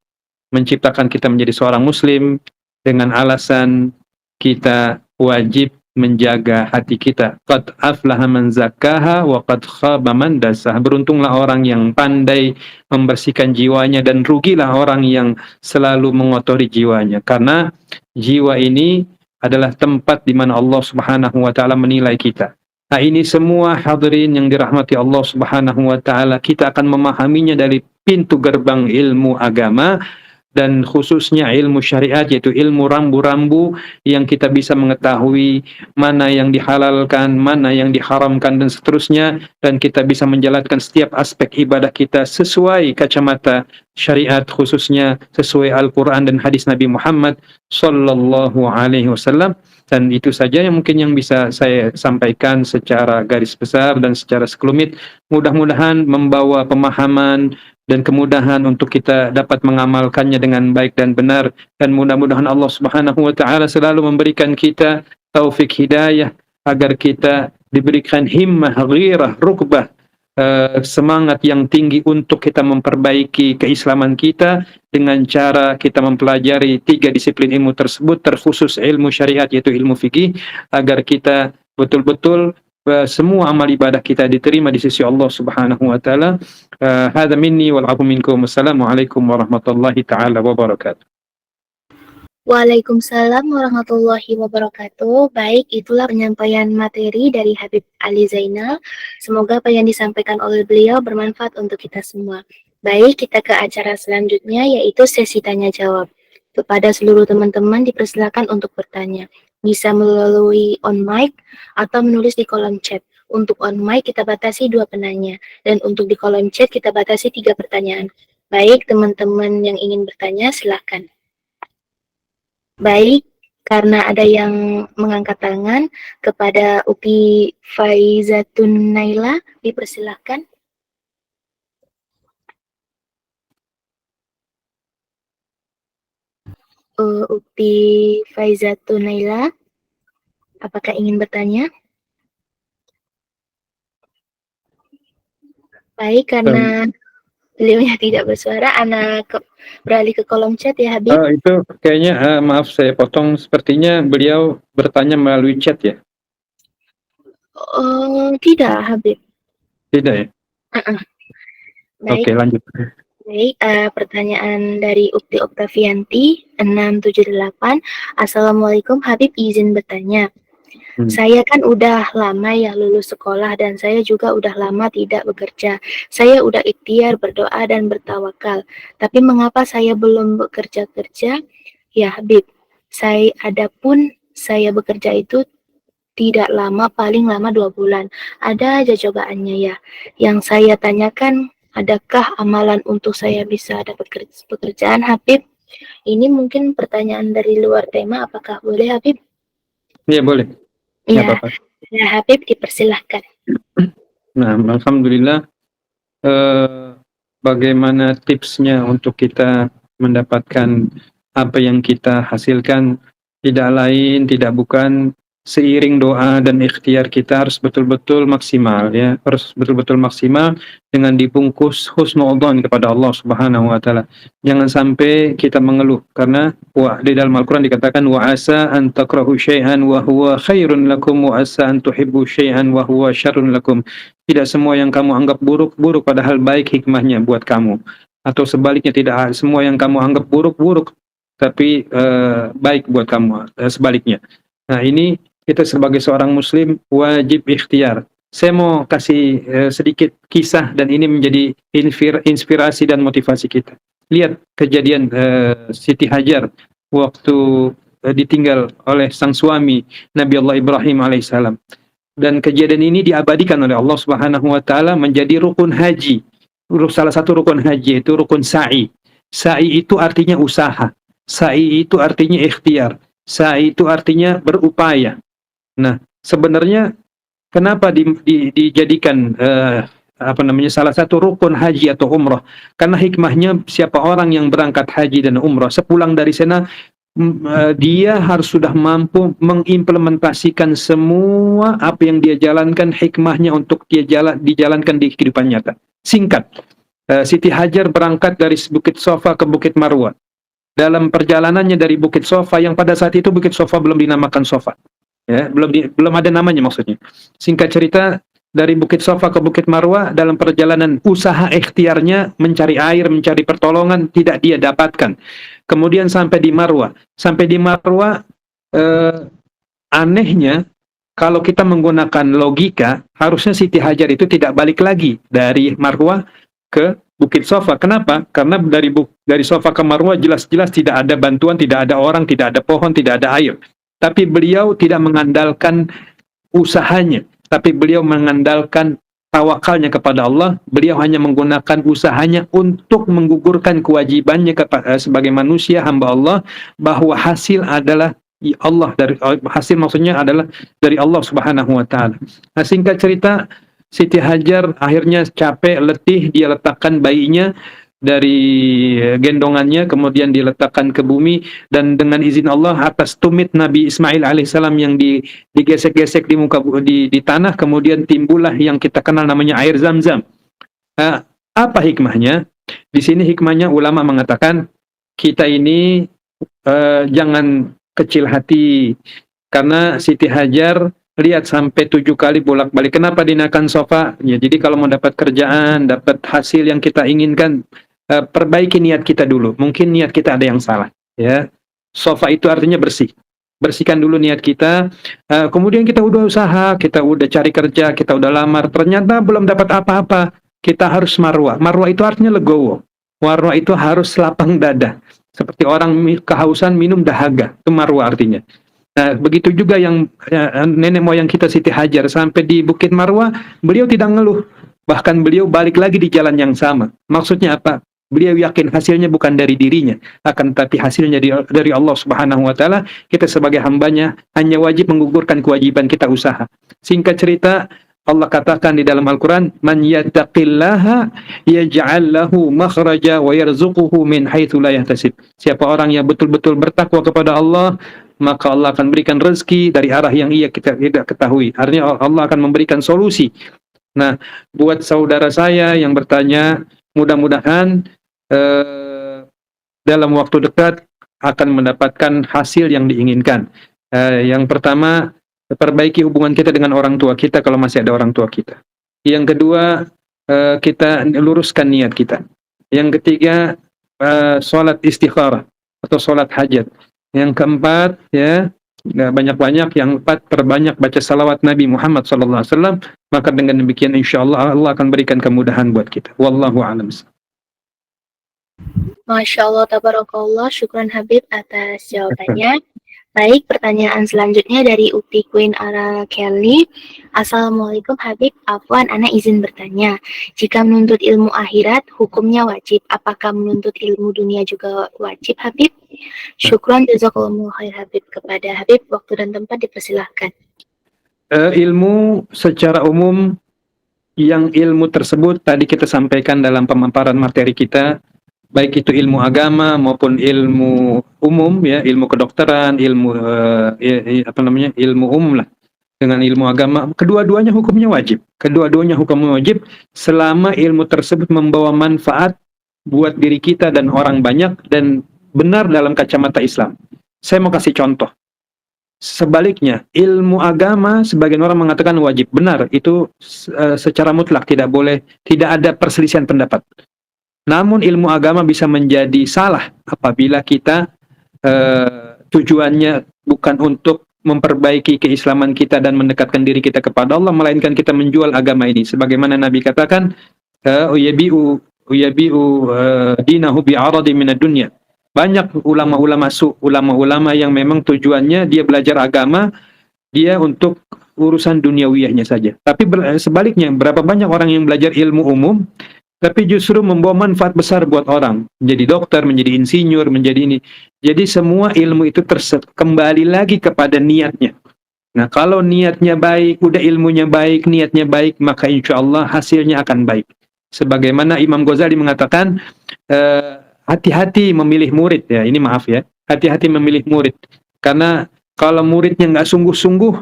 menciptakan kita menjadi seorang muslim dengan alasan kita wajib menjaga hati kita. Qad aflaha man zakkaha wa qad khaba man dassaha. Beruntunglah orang yang pandai membersihkan jiwanya, dan rugilah orang yang selalu mengotori jiwanya. Karena jiwa ini adalah tempat di mana Allah Subhanahu wa taala menilai kita. Nah, ini semua hadirin yang dirahmati Allah Subhanahu wa taala, kita akan memahaminya dari pintu gerbang ilmu agama, dan khususnya ilmu syariat, yaitu ilmu rambu-rambu yang kita bisa mengetahui mana yang dihalalkan, mana yang diharamkan, dan seterusnya, dan kita bisa menjalankan setiap aspek ibadah kita sesuai kacamata syariat, khususnya sesuai Al-Quran dan hadis Nabi Muhammad sallallahu alaihi wasallam. Dan itu saja yang mungkin yang bisa saya sampaikan secara garis besar dan secara sekelumit. Mudah-mudahan membawa pemahaman dan kemudahan untuk kita dapat mengamalkannya dengan baik dan benar, dan mudah-mudahan Allah Subhanahu wa taala selalu memberikan kita taufik hidayah agar kita diberikan himmah, ghirah, rukbah, semangat yang tinggi untuk kita memperbaiki keislaman kita dengan cara kita mempelajari 3 disiplin ilmu tersebut, terkhusus ilmu syariat yaitu ilmu fikih, agar kita betul-betul semua amal ibadah kita diterima di sisi Allah Subhanahu wa taala. Hadza minni wal 'afwu minkum. Assalamualaikum warahmatullahi taala wabarakatuh. Waalaikumsalam warahmatullahi wabarakatuh. Baik, itulah penyampaian materi dari Habib Ali Zainal. Semoga apa yang disampaikan oleh beliau bermanfaat untuk kita semua. Baik, kita ke acara selanjutnya, yaitu sesi tanya jawab. Kepada seluruh teman-teman dipersilakan untuk bertanya. Bisa melalui on mic atau menulis di kolom chat. Untuk on mic kita batasi 2 penanya, dan untuk di kolom chat kita batasi 3 pertanyaan. Baik, teman-teman yang ingin bertanya silakan. Baik, karena ada yang mengangkat tangan, kepada Uki Faizatun Naila dipersilakan. Ukti Faizatun Naila, apakah ingin bertanya? Baik, karena beliaunya tidak bersuara, beralih ke kolom chat ya, Habib. Itu kayaknya, maaf saya potong, sepertinya beliau bertanya melalui chat ya? Tidak, Habib. Tidak ya? Baik. Oke, lanjut. Baik, pertanyaan dari Ukti Oktavianti 678. Assalamualaikum Habib, izin bertanya. Saya kan udah lama ya lulus sekolah, dan saya juga udah lama tidak bekerja. Saya udah ikhtiar berdoa dan bertawakal. Tapi mengapa saya belum bekerja-kerja? Ya Habib, adapun saya bekerja itu tidak lama, paling lama 2 bulan. Ada aja cobaannya ya. Yang saya tanyakan, adakah amalan untuk saya bisa dapat pekerjaan, Habib? Ini mungkin pertanyaan dari luar tema, apakah boleh, Habib? Iya, boleh. Ya, ya Habib, dipersilahkan. Nah, alhamdulillah. Bagaimana tipsnya untuk kita mendapatkan apa yang kita hasilkan? Tidak lain, tidak bukan seiring doa dan ikhtiar kita harus betul-betul maksimal ya, harus betul-betul maksimal dengan dibungkus husnudzon kepada Allah Subhanahu wa taala. Jangan sampai kita mengeluh karena di dalam Al-Qur'an dikatakan wa asa an takrahu syai'an wa huwa khairun lakum wa asa an tuhibbu syai'an wa huwa syarrun lakum. Tidak semua yang kamu anggap buruk padahal baik hikmahnya buat kamu. Atau sebaliknya, tidak semua yang kamu anggap buruk tapi baik buat kamu, sebaliknya. Nah, ini kita sebagai seorang muslim wajib ikhtiar. Saya mau kasih sedikit kisah dan ini menjadi inspirasi dan motivasi kita. Lihat kejadian Siti Hajar waktu ditinggal oleh sang suami Nabi Allah Ibrahim alaihissalam. Dan kejadian ini diabadikan oleh Allah Subhanahu wa taala menjadi rukun haji. Salah satu rukun haji itu rukun sa'i. Sa'i itu artinya usaha. Sa'i itu artinya ikhtiar. Sa'i itu artinya berupaya. Nah, sebenarnya kenapa dijadikan salah satu rukun haji atau umrah? Karena hikmahnya siapa orang yang berangkat haji dan umrah sepulang dari sana dia harus sudah mampu mengimplementasikan semua apa yang dia jalankan, hikmahnya untuk dia dijalankan di kehidupan nyata. Singkat, Siti Hajar berangkat dari Bukit Sofa ke Bukit Marwah. Dalam perjalanannya dari Bukit Sofa, yang pada saat itu Bukit Sofa belum dinamakan Sofa. Ya, belum ada namanya maksudnya. Singkat cerita, dari Bukit Sofa ke Bukit Marwah, dalam perjalanan usaha ikhtiarnya mencari air, mencari pertolongan, tidak dia dapatkan. Kemudian sampai di Marwah. Anehnya, kalau kita menggunakan logika, harusnya Siti Hajar itu tidak balik lagi dari Marwah ke Bukit Sofa. Kenapa? Karena dari Sofa ke Marwah jelas-jelas tidak ada bantuan, tidak ada orang, tidak ada pohon, tidak ada air. Tapi beliau tidak mengandalkan usahanya, tapi beliau mengandalkan tawakalnya kepada Allah. Beliau hanya menggunakan usahanya untuk menggugurkan kewajibannya sebagai manusia hamba Allah, bahwa hasil adalah Allah, hasil maksudnya adalah dari Allah Subhanahu wa taala. Nah, singkat cerita, Siti Hajar akhirnya capek, letih, dia letakkan bayinya dari gendongannya, kemudian diletakkan ke bumi, dan dengan izin Allah atas tumit Nabi Ismail alaihissalam yang digesek-gesek di tanah, kemudian timbullah yang kita kenal namanya air Zam-Zam. Apa hikmahnya? Di sini hikmahnya ulama mengatakan kita ini jangan kecil hati, karena Siti Hajar lihat sampai 7 kali bolak-balik. Kenapa dinaikkan Sofa? Ya, jadi kalau mau dapat kerjaan, dapat hasil yang kita inginkan, perbaiki niat kita dulu. Mungkin niat kita ada yang salah. Ya, Sofa itu artinya bersih. Bersihkan dulu niat kita. Kemudian kita udah usaha, kita udah cari kerja, kita udah lamar, ternyata belum dapat apa-apa. Kita harus Marwah. Marwah itu artinya legowo. Marwah itu harus lapang dada. Seperti orang kehausan minum dahaga. Itu Marwah artinya. Nah, begitu juga yang nenek moyang kita Siti Hajar sampai di Bukit Marwah, beliau tidak ngeluh. Bahkan beliau balik lagi di jalan yang sama. Maksudnya apa? Beliau yakin hasilnya bukan dari dirinya, akan tetapi hasilnya dari Allah Subhanahu wa taala. Kita sebagai hambanya hanya wajib menggugurkan kewajiban kita usaha. Singkat cerita, Allah katakan di dalam Al-Quran, "Man yattaqillaha yaj'al lahu makhraja wa yarzuquhu min haitsu la yahtasib." Siapa orang yang betul-betul bertakwa kepada Allah, maka Allah akan berikan rezeki dari arah yang kita tidak ketahui. Artinya Allah akan memberikan solusi. Nah, buat saudara saya yang bertanya, mudah-mudahan dalam waktu dekat akan mendapatkan hasil yang diinginkan. Yang pertama, perbaiki hubungan kita dengan orang tua kita kalau masih ada orang tua kita. Yang kedua, kita luruskan niat kita. Yang ketiga, sholat istikharah atau sholat hajat. Yang keempat, ya, banyak-banyak. Yang empat, perbanyak baca salawat Nabi Muhammad SAW. Maka dengan demikian insyaallah Allah akan berikan kemudahan buat kita. Wallahu a'lam. Masya Allah, tabarakallah, syukran Habib atas jawabannya. Baik, pertanyaan selanjutnya dari Ukti Queen Ara Kelly. Assalamualaikum Habib, afwan, ana izin bertanya. Jika menuntut ilmu akhirat, hukumnya wajib. Apakah menuntut ilmu dunia juga wajib, Habib? Syukran jazakallahu khair Habib. Kepada Habib, waktu dan tempat dipersilahkan. Ilmu secara umum, yang ilmu tersebut tadi kita sampaikan dalam pemaparan materi kita, baik itu ilmu agama maupun ilmu umum ya, ilmu kedokteran, ilmu ilmu umum lah dengan ilmu agama, kedua-duanya hukumnya wajib. Kedua-duanya hukumnya wajib selama ilmu tersebut membawa manfaat buat diri kita dan orang banyak dan benar dalam kacamata Islam. Saya mau kasih contoh. Sebaliknya, ilmu agama sebagian orang mengatakan wajib. Benar, itu secara mutlak tidak boleh, tidak ada perselisihan pendapat. Namun ilmu agama bisa menjadi salah apabila kita tujuannya bukan untuk memperbaiki keislaman kita dan mendekatkan diri kita kepada Allah, melainkan kita menjual agama ini. Sebagaimana Nabi katakan, uyabi'u dinahu bi'aradi minad dunya. Banyak ulama-ulama yang memang tujuannya dia belajar agama, dia untuk urusan duniawiyahnya saja. Tapi sebaliknya, berapa banyak orang yang belajar ilmu umum, tapi justru membawa manfaat besar buat orang. Menjadi dokter, menjadi insinyur, menjadi ini. Jadi semua ilmu itu kembali lagi kepada niatnya. Nah, kalau niatnya baik, udah ilmunya baik, niatnya baik, maka insya Allah hasilnya akan baik. Sebagaimana Imam Ghazali mengatakan, hati-hati memilih murid ya. Ini maaf ya, hati-hati memilih murid. Karena kalau muridnya nggak sungguh-sungguh,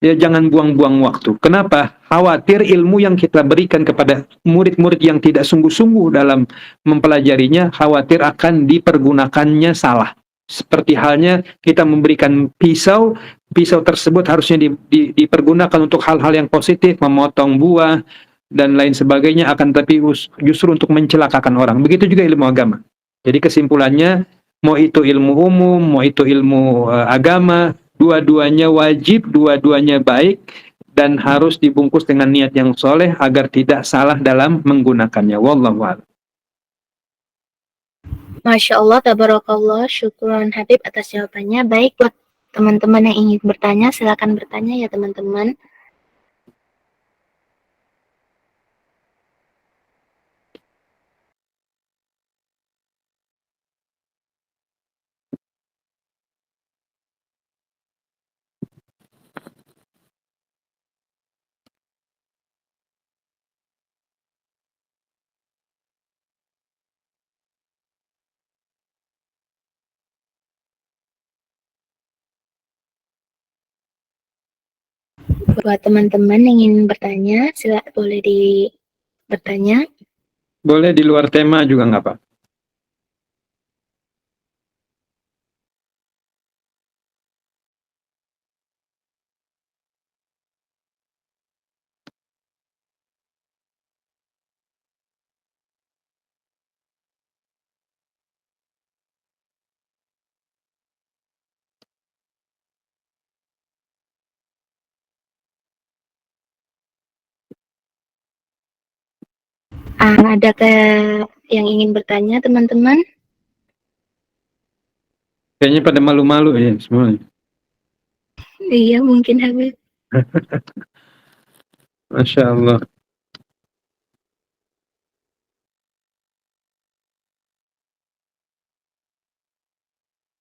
ya jangan buang-buang waktu. Kenapa? Khawatir ilmu yang kita berikan kepada murid-murid yang tidak sungguh-sungguh dalam mempelajarinya, khawatir akan dipergunakannya salah. Seperti halnya kita memberikan pisau tersebut harusnya dipergunakan untuk hal-hal yang positif, memotong buah, dan lain sebagainya, akan tapi justru untuk mencelakakan orang. Begitu juga ilmu agama. Jadi kesimpulannya, mau itu ilmu umum, mau itu ilmu agama, dua-duanya wajib, dua-duanya baik, dan harus dibungkus dengan niat yang soleh agar tidak salah dalam menggunakannya. Wallahu a'lam. Masya Allah, tabarakallah, syukran Habib atas jawabannya. Baik, buat teman-teman yang ingin bertanya, silakan bertanya ya teman-teman. Buat teman-teman yang ingin bertanya, boleh bertanya. Boleh di luar tema juga nggak apa. Adakah yang ingin bertanya teman-teman? Kayaknya pada malu-malu ya semuanya. Iya, mungkin Habib. Masya Allah.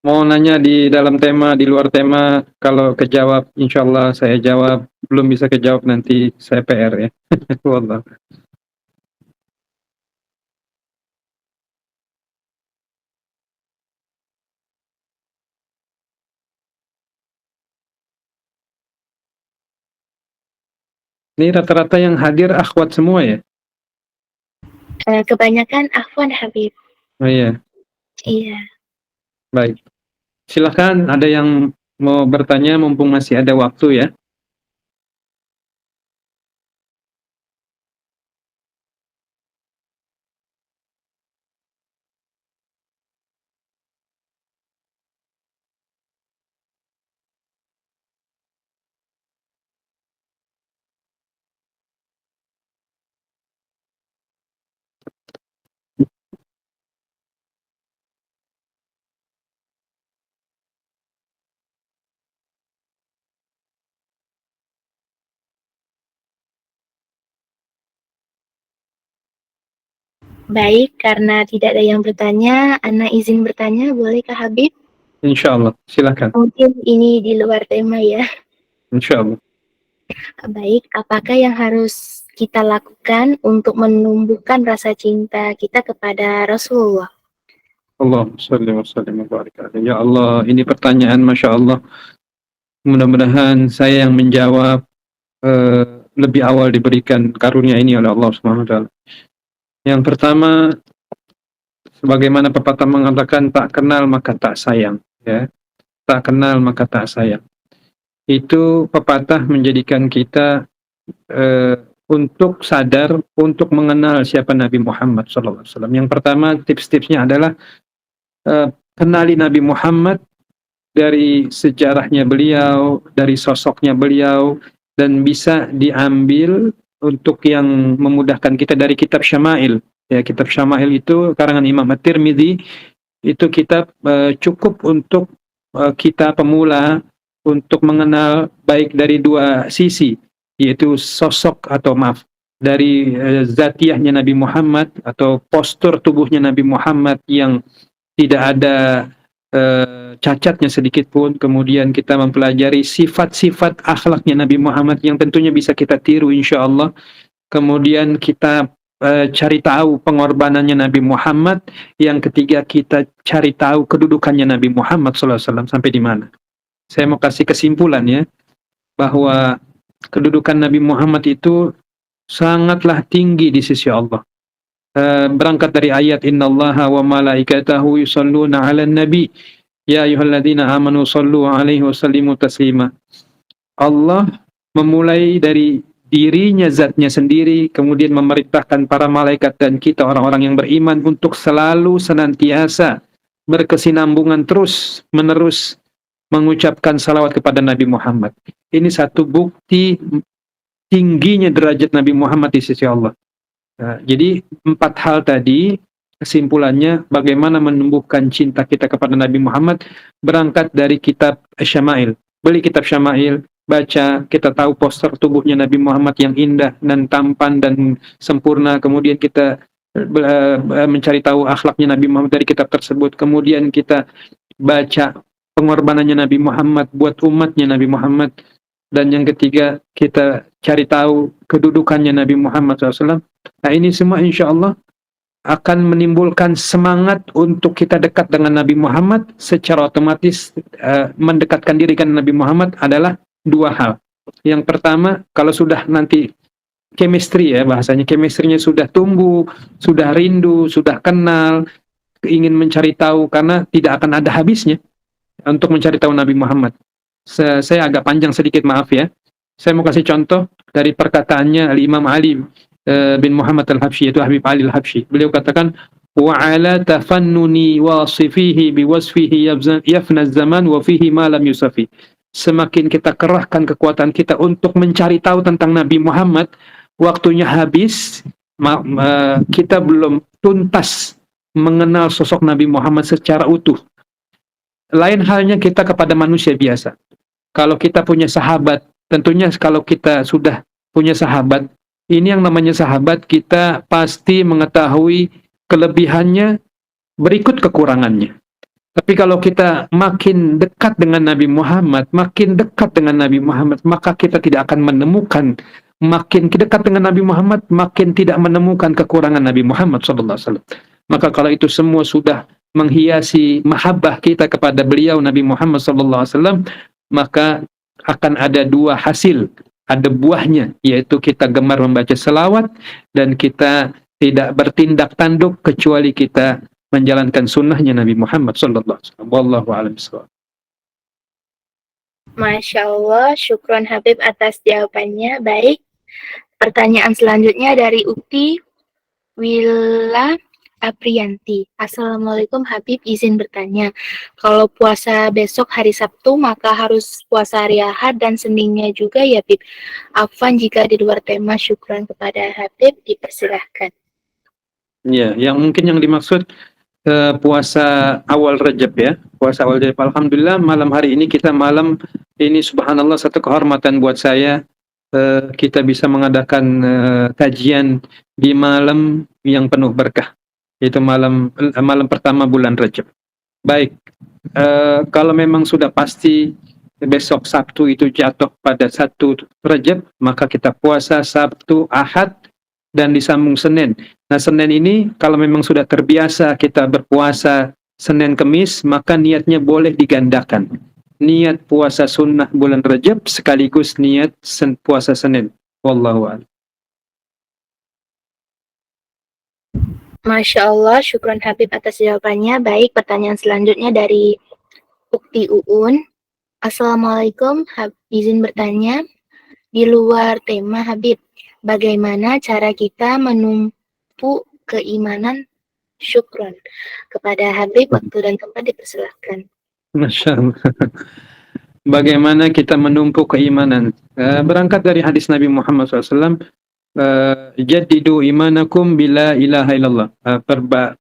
Mau nanya di dalam tema, di luar tema, kalau kejawab, insya Allah saya jawab. Belum bisa kejawab nanti saya PR ya. Wallah. Ini rata-rata yang hadir akhwat semua ya? Kebanyakan Afwan Habib. Oh iya. Iya. Baik. Silahkan ada yang mau bertanya mumpung masih ada waktu ya. Baik, karena tidak ada yang bertanya, Ana izin bertanya, boleh Kak Habib? Insya Allah, silahkan. Mungkin ini di luar tema ya. Insya Allah. Baik, apakah yang harus kita lakukan untuk menumbuhkan rasa cinta kita kepada Rasulullah? Allahumma shalli wa sallim wa barik alaihi. Ya Allah, ini pertanyaan Masya Allah. Mudah-mudahan saya yang menjawab lebih awal diberikan karunia ini oleh Allah Subhanahu wa taala. Yang pertama, sebagaimana pepatah mengatakan tak kenal maka tak sayang, ya. Tak kenal maka tak sayang. Itu pepatah menjadikan kita untuk sadar, untuk mengenal siapa Nabi Muhammad SAW. Yang pertama, tips-tipsnya adalah kenali Nabi Muhammad dari sejarahnya beliau, dari sosoknya beliau, dan bisa diambil untuk yang memudahkan kita dari kitab Syama'il. Ya, kitab Syama'il itu karangan Imam At-Tirmidzi, itu kitab cukup untuk kita pemula untuk mengenal baik dari dua sisi, yaitu sosok atau dari zatiahnya Nabi Muhammad atau postur tubuhnya Nabi Muhammad yang tidak ada cacatnya sedikit pun. Kemudian kita mempelajari sifat-sifat akhlaknya Nabi Muhammad yang tentunya bisa kita tiru insya Allah. Kemudian kita cari tahu pengorbanannya Nabi Muhammad. Yang ketiga, kita cari tahu kedudukannya Nabi Muhammad SAW sampai di mana. Saya mau kasih kesimpulan ya, bahwa kedudukan Nabi Muhammad itu sangatlah tinggi di sisi Allah. Berangkat dari ayat innallaha wa malaikatahu yusholluna 'alan nabi ya ayyuhalladzina amanu shallu 'alaihi wa sallimu taslima. Allah memulai dari dirinya, zatnya sendiri, kemudian memerintahkan para malaikat dan kita orang-orang yang beriman untuk selalu senantiasa berkesinambungan terus menerus mengucapkan salawat kepada Nabi Muhammad. Ini satu bukti tingginya derajat Nabi Muhammad di sisi Allah. Jadi 4 hal tadi kesimpulannya bagaimana menumbuhkan cinta kita kepada Nabi Muhammad berangkat dari kitab Syama'il. Beli kitab Syama'il, baca, kita tahu poster tubuhnya Nabi Muhammad yang indah dan tampan dan sempurna. Kemudian kita mencari tahu akhlaknya Nabi Muhammad dari kitab tersebut. Kemudian kita baca pengorbanannya Nabi Muhammad buat umatnya Nabi Muhammad. Dan yang ketiga, kita cari tahu kedudukannya Nabi Muhammad SAW. Nah, ini semua insya Allah akan menimbulkan semangat untuk kita dekat dengan Nabi Muhammad. Secara otomatis mendekatkan diri dengan Nabi Muhammad adalah 2 hal. Yang pertama, kalau sudah nanti chemistry ya, bahasanya chemistry-nya sudah tumbuh, sudah rindu, sudah kenal, ingin mencari tahu, karena tidak akan ada habisnya untuk mencari tahu Nabi Muhammad. Saya agak panjang sedikit, maaf ya. Saya mau kasih contoh dari perkataannya Imam Ali bin Muhammad Al-Habsyi, yaitu Habib Ali Al-Habsyi. Beliau katakan, wa ala tafannuni wasifihi biwasfihi yafna zaman wa fihi ma lam yusafi. Semakin kita kerahkan kekuatan kita untuk mencari tahu tentang Nabi Muhammad, waktunya habis, kita belum tuntas mengenal sosok Nabi Muhammad secara utuh. Lain halnya kita kepada manusia biasa. Kalau kita punya sahabat, tentunya kalau kita sudah punya sahabat, ini yang namanya sahabat, kita pasti mengetahui kelebihannya berikut kekurangannya. Tapi kalau kita makin dekat dengan Nabi Muhammad, maka kita tidak akan menemukan, makin dekat dengan Nabi Muhammad, makin tidak menemukan kekurangan Nabi Muhammad SAW. Maka kalau itu semua sudah menghiasi mahabbah kita kepada beliau Nabi Muhammad SAW, maka akan ada 2 hasil, ada buahnya, yaitu kita gemar membaca selawat dan kita tidak bertindak tanduk kecuali kita menjalankan sunnahnya Nabi Muhammad SAW. Wallahu a'lam bishawab. Masya Allah, syukron Habib atas jawabannya. Baik, pertanyaan selanjutnya dari Ukti Willa Aprianti. Assalamualaikum Habib, izin bertanya. Kalau puasa besok hari Sabtu, maka harus puasa hari Ahad dan Seninnya juga ya Habib. Afwan jika di luar tema, syukran kepada Habib, dipersilahkan. Ya, yang mungkin yang dimaksud puasa awal Rajab ya. Puasa awal Rajab. Alhamdulillah malam hari ini ini subhanallah satu kehormatan buat saya. Kita bisa mengadakan kajian di malam yang penuh berkah, yaitu malam pertama bulan Rajab. Baik, kalau memang sudah pasti besok Sabtu itu jatuh pada 1 Rajab, maka kita puasa Sabtu, Ahad, dan disambung Senin. Nah, Senin ini kalau memang sudah terbiasa kita berpuasa Senin Kemis, maka niatnya boleh digandakan. Niat puasa sunnah bulan Rajab sekaligus niat puasa Senin. Wallahu a'lam. Masya Allah, syukron Habib atas jawabannya. Baik, pertanyaan selanjutnya dari Ukti Uun. Assalamualaikum, izin bertanya, di luar tema Habib, bagaimana cara kita menumpu keimanan? Syukron. Kepada Habib, waktu dan tempat dipersilahkan. Masya Allah. Bagaimana kita menumpuk keimanan? Berangkat dari hadis Nabi Muhammad SAW, jadidu imanakum bila ilaha illallah.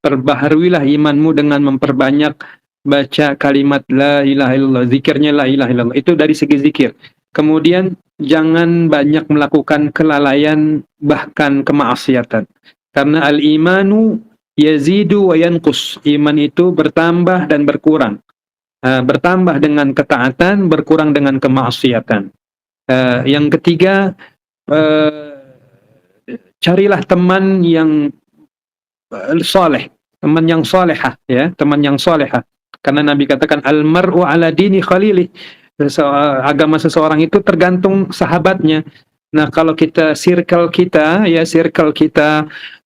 Perbaharuilah imanmu dengan memperbanyak baca kalimat la ilaha illallah, zikirnya la ilaha illallah. Itu dari segi zikir. Kemudian jangan banyak melakukan kelalaian bahkan kemaksiatan. Karena al-imanu yazidu wa yanqus. Iman itu bertambah dan berkurang. Bertambah dengan ketaatan, berkurang dengan kemaksiatan. Yang ketiga, carilah teman yang soleh, teman yang solehah, ya, teman yang solehah. Karena Nabi katakan al-mar'u ala dini khalili. Agama seseorang itu tergantung sahabatnya. Nah, kalau kita circle kita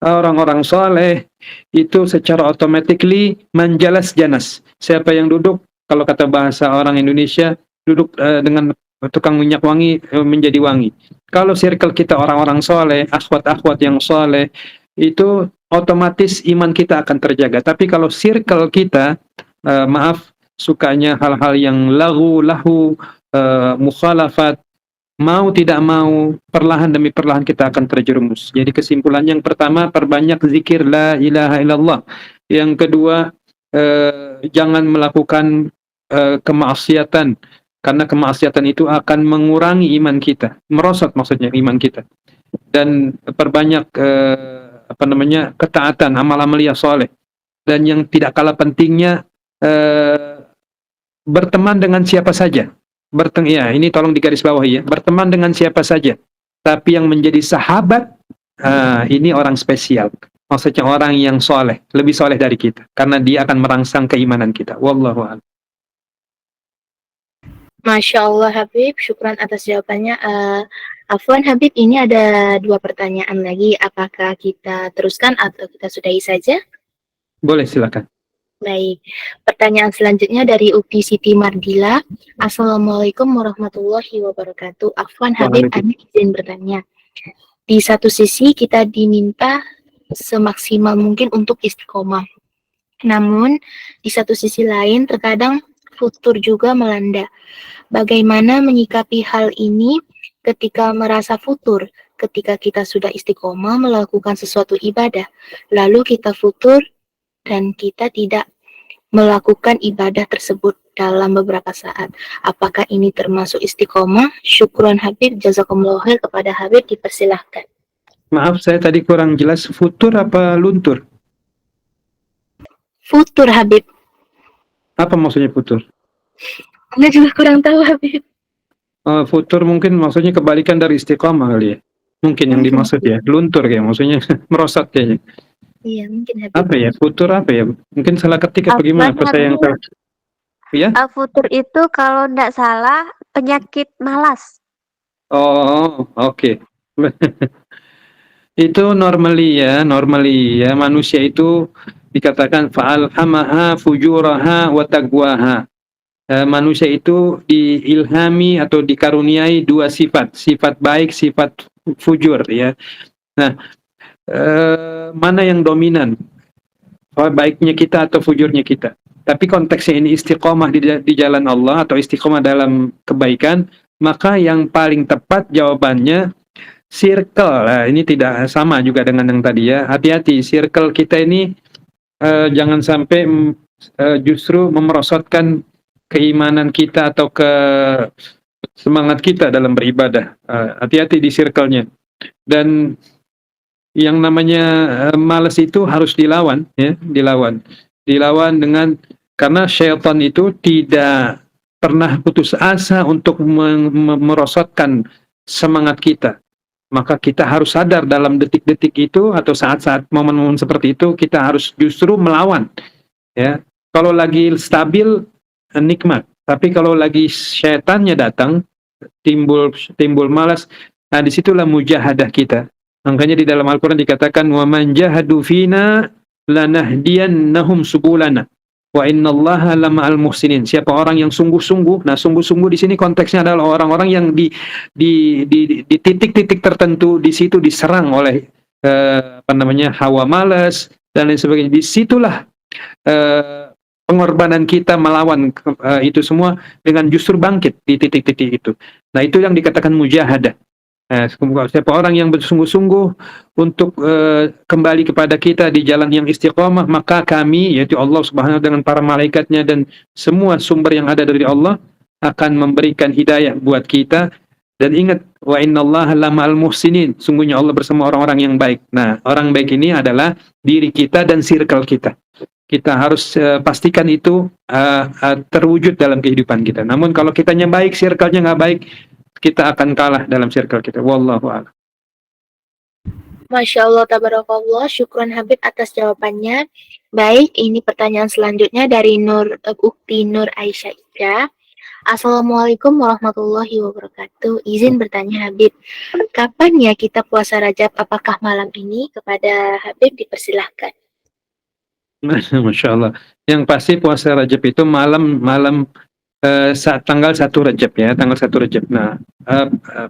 orang-orang soleh, itu secara automatically menjalas janas. Siapa yang duduk, kalau kata bahasa orang Indonesia, duduk dengan tukang minyak wangi menjadi wangi. Kalau circle kita orang-orang soleh, akhwat-akhwat yang soleh, itu otomatis iman kita akan terjaga. Tapi kalau circle kita, sukanya hal-hal yang lahu, mukhalafat, mau tidak mau, perlahan demi perlahan kita akan terjerumus. Jadi kesimpulan yang pertama, perbanyak zikir la ilaha illallah. Yang kedua, jangan melakukan kemaksiatan, karena kemaksiatan itu akan mengurangi iman kita, merosot maksudnya iman kita. Dan perbanyak ketaatan, amal-amaliyah soleh. Dan yang tidak kalah pentingnya, berteman dengan siapa saja. Ini tolong digarisbawahi ya. Berteman dengan siapa saja, tapi yang menjadi sahabat, ini orang spesial. Maksudnya orang yang soleh, lebih soleh dari kita, karena dia akan merangsang keimanan kita. Wallahu a'lam. Masya Allah Habib, syukran atas jawabannya. Afwan Habib, ini ada 2 pertanyaan lagi. Apakah kita teruskan atau kita sudahi saja? Boleh, silakan. Baik, pertanyaan selanjutnya dari Ukti Siti Mardila. Assalamualaikum warahmatullahi wabarakatuh. Afwan Habib, Ani izin bertanya. Di satu sisi kita diminta semaksimal mungkin untuk istiqomah. Namun, di satu sisi lain terkadang futur juga melanda. Bagaimana menyikapi hal ini ketika merasa futur, ketika kita sudah istiqomah melakukan sesuatu ibadah, lalu kita futur dan kita tidak melakukan ibadah tersebut dalam beberapa saat. Apakah ini termasuk istiqomah? Syukron Habib, jazakumullah khair. Kepada Habib dipersilahkan. Maaf, saya tadi kurang jelas. Futur apa luntur? Futur Habib. Apa maksudnya futur? Anda juga kurang tahu Habib. Futur mungkin maksudnya kebalikan dari istiqomah kali ya. Mungkin yang dimaksud ya. Luntur kayak maksudnya merosot kayaknya. Iya, mungkin Habib. Apa ya? Futur apa ya? Mungkin salah ketik apa gimana? Apa saya yang tahu? Ya? Futur itu kalau tidak salah penyakit malas. Oh, oke. Itu normally ya manusia itu dikatakan fa'alhamaha fujuraha wa taqwaha. Manusia itu diilhami atau dikaruniai 2 sifat baik, sifat fujur ya. Nah, mana yang dominan? Baiknya kita atau fujurnya kita? Tapi konteksnya ini istiqomah di jalan Allah atau istiqomah dalam kebaikan, maka yang paling tepat jawabannya circle. Ini tidak sama juga dengan yang tadi ya. Hati-hati, circle kita ini jangan sampai justru memerosotkan keimanan kita atau ke semangat kita dalam beribadah. Hati-hati di circle-nya. Dan yang namanya malas itu harus dilawan ya, dilawan dengan, karena syaitan itu tidak pernah putus asa untuk merosotkan semangat kita. Maka kita harus sadar dalam detik-detik itu atau saat-saat momen-momen seperti itu kita harus justru melawan ya. Kalau lagi stabil nikmat, tapi kalau lagi syaitannya datang, timbul malas, nah disitulah mujahadah kita. Makanya di dalam Al-Quran dikatakan wa man jahadu fina lanahdiyannahum subulana wa innallaha lama'al muhsinin. Siapa orang yang sungguh-sungguh, nah sungguh-sungguh di sini konteksnya adalah orang-orang yang di titik-titik tertentu, di situ diserang oleh hawa malas dan lain sebagainya. Disitulah pengorbanan kita melawan itu semua dengan justru bangkit di titik-titik itu. Nah, itu yang dikatakan mujahadah. Siapa orang yang bersungguh-sungguh untuk kembali kepada kita di jalan yang istiqamah, maka kami, yaitu Allah Subhanahu wa taala dengan para malaikatnya dan semua sumber yang ada dari Allah akan memberikan hidayah buat kita. Dan ingat, wa innallaha lama'al muhsinin, sungguhnya Allah bersama orang-orang yang baik. Nah, orang baik ini adalah diri kita dan circle kita. Kita harus pastikan itu terwujud dalam kehidupan kita. Namun kalau kitanya baik, circle-nya nggak baik, kita akan kalah dalam circle kita. Wallahu a'lam. Masya Allah, tabarakallah. Syukran Habib atas jawabannya. Baik, ini pertanyaan selanjutnya dari Ukti Nur Aisyah Ika. Assalamualaikum warahmatullahi wabarakatuh. Izin bertanya Habib, kapan ya kita puasa Rajab? Apakah malam ini? Kepada Habib dipersilahkan. Masya Allah. Yang pasti puasa Rajab itu malam saat tanggal 1 Rajab ya, tanggal 1 Rajab. Nah,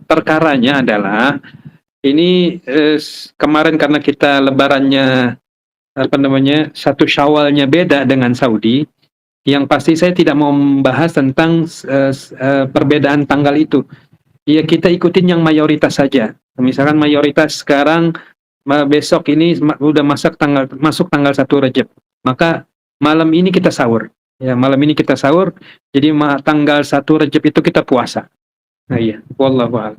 perkaranya adalah ini kemarin karena kita lebarannya 1 Syawalnya beda dengan Saudi. Yang pasti saya tidak mau membahas tentang perbedaan tanggal itu. Ya kita ikutin yang mayoritas saja. Misalkan mayoritas sekarang besok ini udah masuk tanggal 1 Rajab. Maka malam ini kita sahur. Ya, malam ini kita sahur. Jadi tanggal 1 Rajab itu kita puasa. Nah iya, wallahu a'lam.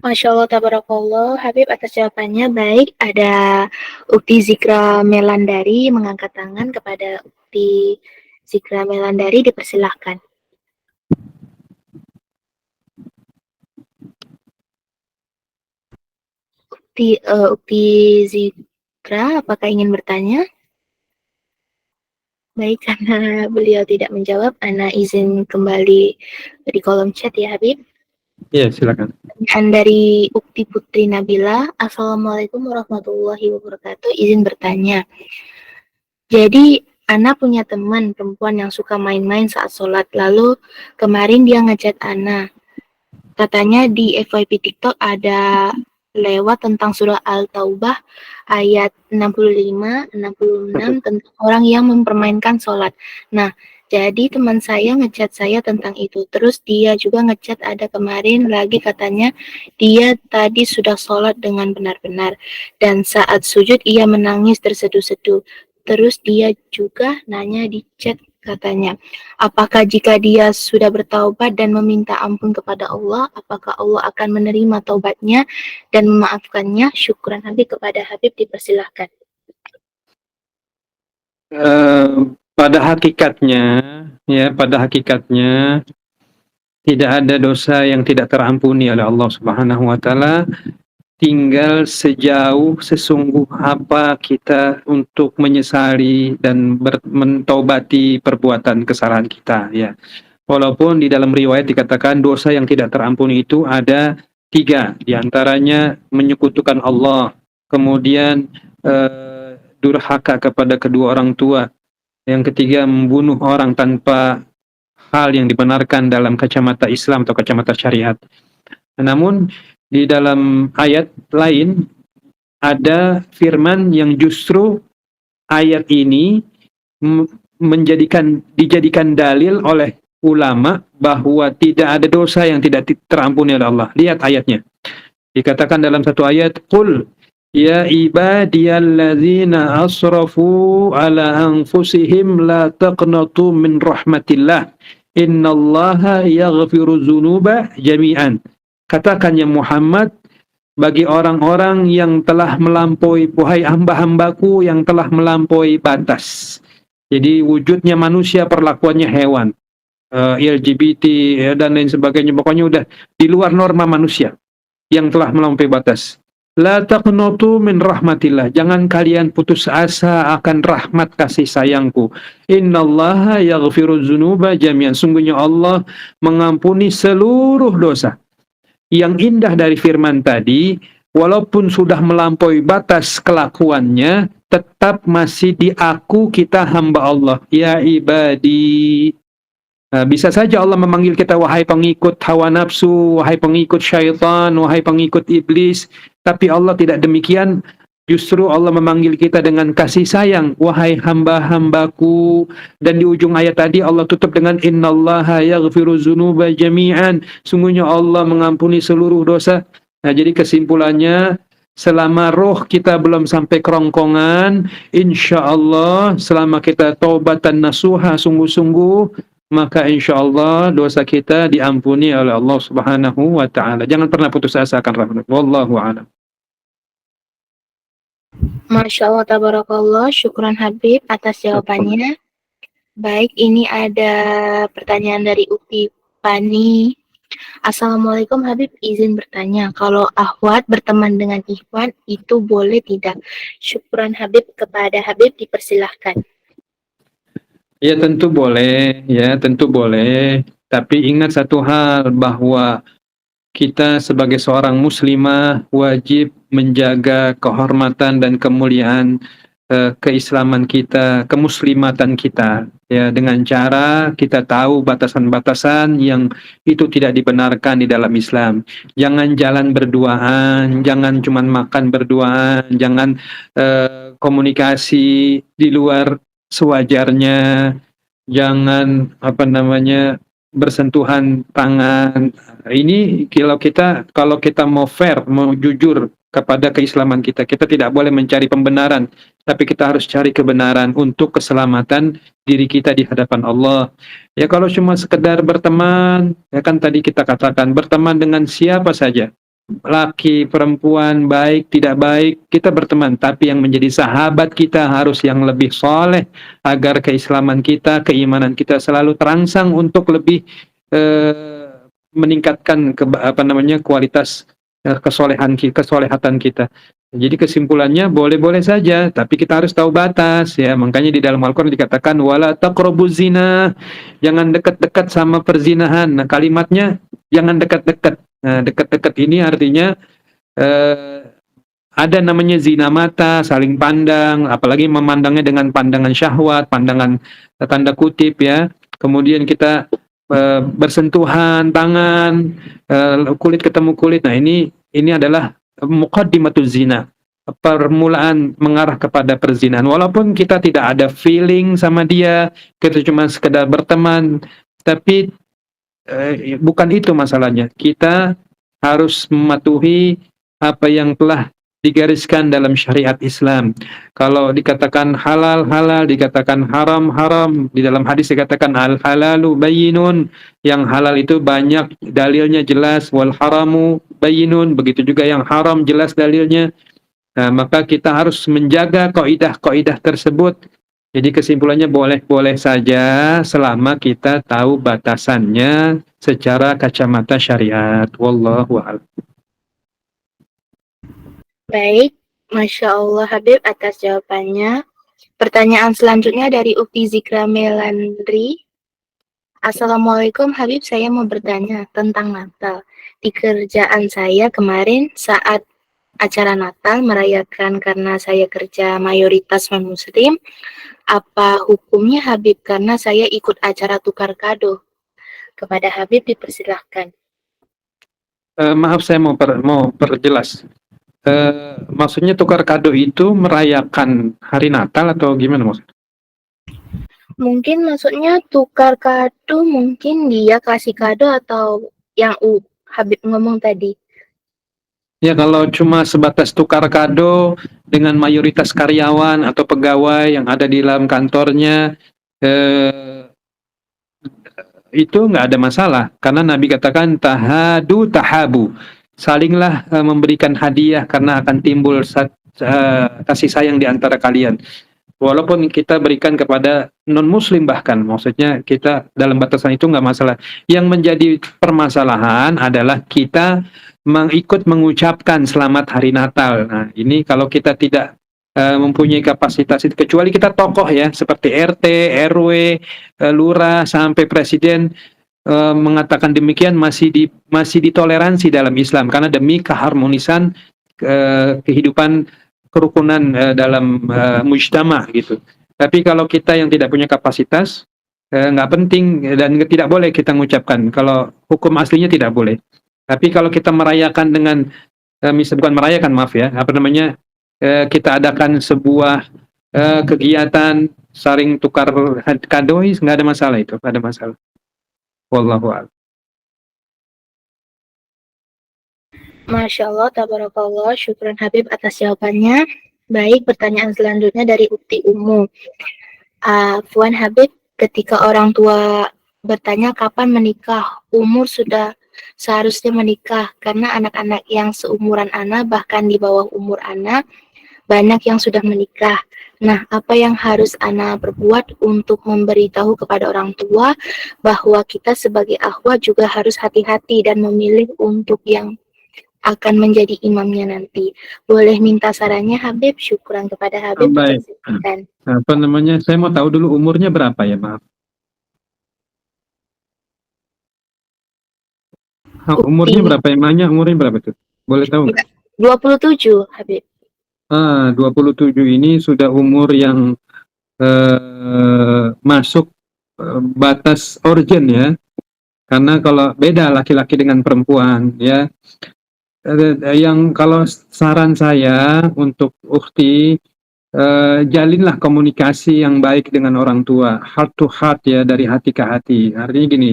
Masya Allah, tabarakallah. Habib atas jawabannya. Baik, ada Ukti Zikra Melandari mengangkat tangan. Kepada Ukti Zikra Melandari dipersilahkan. Ukti Zikra, apakah ingin bertanya? Baik, karena beliau tidak menjawab, Ana izin kembali di kolom chat ya Habib. Iya, silakan. Dan dari Ukti Putri Nabila, Assalamualaikum warahmatullahi wabarakatuh. Izin bertanya. Jadi, Ana punya teman perempuan yang suka main-main saat sholat. Lalu kemarin dia ngechat Ana. Katanya di FYP TikTok ada lewat tentang surah Al-Taubah ayat 65, 66 tentang orang yang mempermainkan sholat. Nah, jadi teman saya ngechat saya tentang itu. Terus dia juga ngechat ada kemarin lagi katanya dia tadi sudah sholat dengan benar-benar. Dan saat sujud ia menangis terseduh-seduh. Terus dia juga nanya di chat katanya, apakah jika dia sudah bertaubat dan meminta ampun kepada Allah, apakah Allah akan menerima taubatnya dan memaafkannya? Syukran Habib. Kepada Habib dipersilahkan. Pada hakikatnya tidak ada dosa yang tidak terampuni oleh Allah Subhanahu wa taala. Tinggal sejauh sesungguh apa kita untuk menyesali dan mentobati perbuatan kesalahan kita ya. Walaupun di dalam riwayat dikatakan dosa yang tidak terampuni itu ada 3, diantaranya menyekutukan Allah, kemudian durhaka kepada kedua orang tua, yang ketiga membunuh orang tanpa hal yang dibenarkan dalam kacamata Islam atau kacamata syariat. Namun di dalam ayat lain ada firman yang justru ayat ini dijadikan dalil oleh ulama bahwa tidak ada dosa yang tidak terampuni oleh Allah. Lihat ayatnya. Dikatakan dalam satu ayat, "Qul ya ibadiyalladzina asrafu ala anfusihim la taqnatu min rahmatillah. Innallaha yaghfiru dzunuba jami'an." Katakan ya Muhammad, bagi orang-orang yang telah melampaui, wahai hamba-hambaku yang telah melampaui batas. Jadi wujudnya manusia, perlakuannya hewan, LGBT dan lain sebagainya, pokoknya udah di luar norma manusia yang telah melampaui batas. La taqnatu min rahmatillah. Jangan kalian putus asa akan rahmat kasih sayangku. Innallaha yaghfiru dzunuba jami'an. Sungguhnya Allah mengampuni seluruh dosa. Yang indah dari firman tadi, walaupun sudah melampaui batas kelakuannya, tetap masih diaku kita hamba Allah. Ya ibadi. Bisa saja Allah memanggil kita wahai pengikut hawa nafsu, wahai pengikut syaitan, wahai pengikut iblis. Tapi Allah tidak demikian. Justru Allah memanggil kita dengan kasih sayang, wahai hamba-hambaku. Dan di ujung ayat tadi Allah tutup dengan innallaha yaghfiru dzunuba jami'an. Sungguhnya Allah mengampuni seluruh dosa. Nah, jadi kesimpulannya, selama roh kita belum sampai kerongkongan, insya Allah selama kita taubatan nasuha sungguh-sungguh, maka insya Allah dosa kita diampuni oleh Allah Subhanahu wa Ta'ala. Jangan pernah putus asa akan rahmat. Wallahu a'lam. Masya Allah, tabarakallah. Syukran Habib atas jawabannya. Baik, ini ada pertanyaan dari Ukti Pani. Assalamualaikum Habib, izin bertanya, kalau akhwat berteman dengan ikhwan itu boleh tidak? Syukran Habib, kepada Habib dipersilahkan. Ya tentu boleh, Tapi ingat satu hal, bahwa kita sebagai seorang muslimah wajib menjaga kehormatan dan kemuliaan keislaman kita, kemuslimatan kita, ya, dengan cara kita tahu batasan-batasan yang itu tidak dibenarkan di dalam Islam. Jangan jalan berduaan, jangan cuma makan berduaan, jangan komunikasi di luar sewajarnya, jangan bersentuhan tangan. Ini kalau kita mau fair, mau jujur kepada keislaman kita, kita tidak boleh mencari pembenaran, tapi kita harus cari kebenaran untuk keselamatan diri kita di hadapan Allah. Ya kalau cuma sekedar berteman, ya kan tadi kita katakan berteman dengan siapa saja, laki, perempuan, baik, tidak baik, kita berteman. Tapi yang menjadi sahabat kita harus yang lebih soleh, agar keislaman kita, keimanan kita selalu terangsang untuk lebih meningkatkan kualitas kesolehatan kita. Jadi kesimpulannya boleh-boleh saja, tapi kita harus tahu batas, ya. Makanya di dalam Al-Quran dikatakan wala taqrabuz zina, jangan dekat-dekat sama perzinahan. Nah, kalimatnya jangan dekat-dekat. Nah, dekat-dekat ini artinya ada namanya zina mata, saling pandang, apalagi memandangnya dengan pandangan syahwat, pandangan tanda kutip, ya. Kemudian kita bersentuhan tangan, kulit ketemu kulit. Nah, ini adalah muqaddimatuz zina, permulaan mengarah kepada perzinahan. Walaupun kita tidak ada feeling sama dia, kita cuma sekedar berteman, tapi bukan itu masalahnya. Kita harus mematuhi apa yang telah digariskan dalam syariat Islam. Kalau dikatakan halal, halal, dikatakan haram, haram. Di dalam hadis dikatakan al-halalu bayyinun, yang halal itu banyak dalilnya jelas, wal haramu bayyinun, begitu juga yang haram jelas dalilnya. Nah, maka kita harus menjaga kaidah-kaidah tersebut. Jadi kesimpulannya boleh-boleh saja selama kita tahu batasannya secara kacamata syariat. Wallahu a'lam. Baik, Masya Allah Habib atas jawabannya. Pertanyaan selanjutnya dari Ukti Zikra Melandri. Assalamualaikum Habib, saya mau bertanya tentang Natal. Di kerjaan saya kemarin saat acara Natal merayakan karena saya kerja mayoritas non-muslim, apa hukumnya Habib karena saya ikut acara tukar kado? Kepada Habib dipersilahkan. Maaf, saya mau perjelas. Maksudnya tukar kado itu merayakan hari Natal atau gimana maksudnya? Mungkin maksudnya tukar kado, mungkin dia kasih kado atau yang Habib ngomong tadi. Ya, kalau cuma sebatas tukar kado dengan mayoritas karyawan atau pegawai yang ada di dalam kantornya, itu nggak ada masalah. Karena Nabi katakan tahadu tahabu, salinglah memberikan hadiah karena akan timbul kasih sayang di antara kalian. Walaupun kita berikan kepada non-muslim bahkan, maksudnya kita dalam batasan itu nggak masalah. Yang menjadi permasalahan adalah kita ikut mengucapkan selamat hari Natal. Nah, ini kalau kita tidak mempunyai kapasitas itu, kecuali kita tokoh ya, seperti RT, RW, lurah sampai presiden mengatakan demikian, masih ditoleransi dalam Islam karena demi keharmonisan kehidupan kerukunan dalam mujtama gitu. Tapi kalau kita yang tidak punya kapasitas, nggak penting dan tidak boleh kita mengucapkan. Kalau hukum aslinya tidak boleh. Tapi kalau kita merayakan dengan bukan merayakan, maaf ya, kita adakan sebuah kegiatan saling tukar kado, nggak ada masalah itu, nggak ada masalah. Wallahu a'lam. Masya Allah, tabarakallah, syukran Habib atas jawabannya. Baik, pertanyaan selanjutnya dari Ukti Umu. Puan Habib, ketika orang tua bertanya kapan menikah, umur sudah seharusnya menikah, karena anak-anak yang seumuran Ana, bahkan di bawah umur Ana, banyak yang sudah menikah. Nah, apa yang harus Ana perbuat untuk memberitahu kepada orang tua bahwa kita sebagai akhwat juga harus hati-hati dan memilih untuk yang akan menjadi imamnya nanti. Boleh minta sarannya Habib? Syukuran kepada Habib. Baik. Saya mau tahu dulu umurnya berapa ya, maaf. Umurnya berapa, emangnya umurnya berapa tuh? Boleh tahu nggak? 27, Habib. 27 ini sudah umur yang masuk batas urgent ya. Karena kalau beda laki-laki dengan perempuan ya. Yang kalau saran saya untuk ukhti, jalinlah komunikasi yang baik dengan orang tua, heart to heart ya, dari hati ke hati. Artinya gini,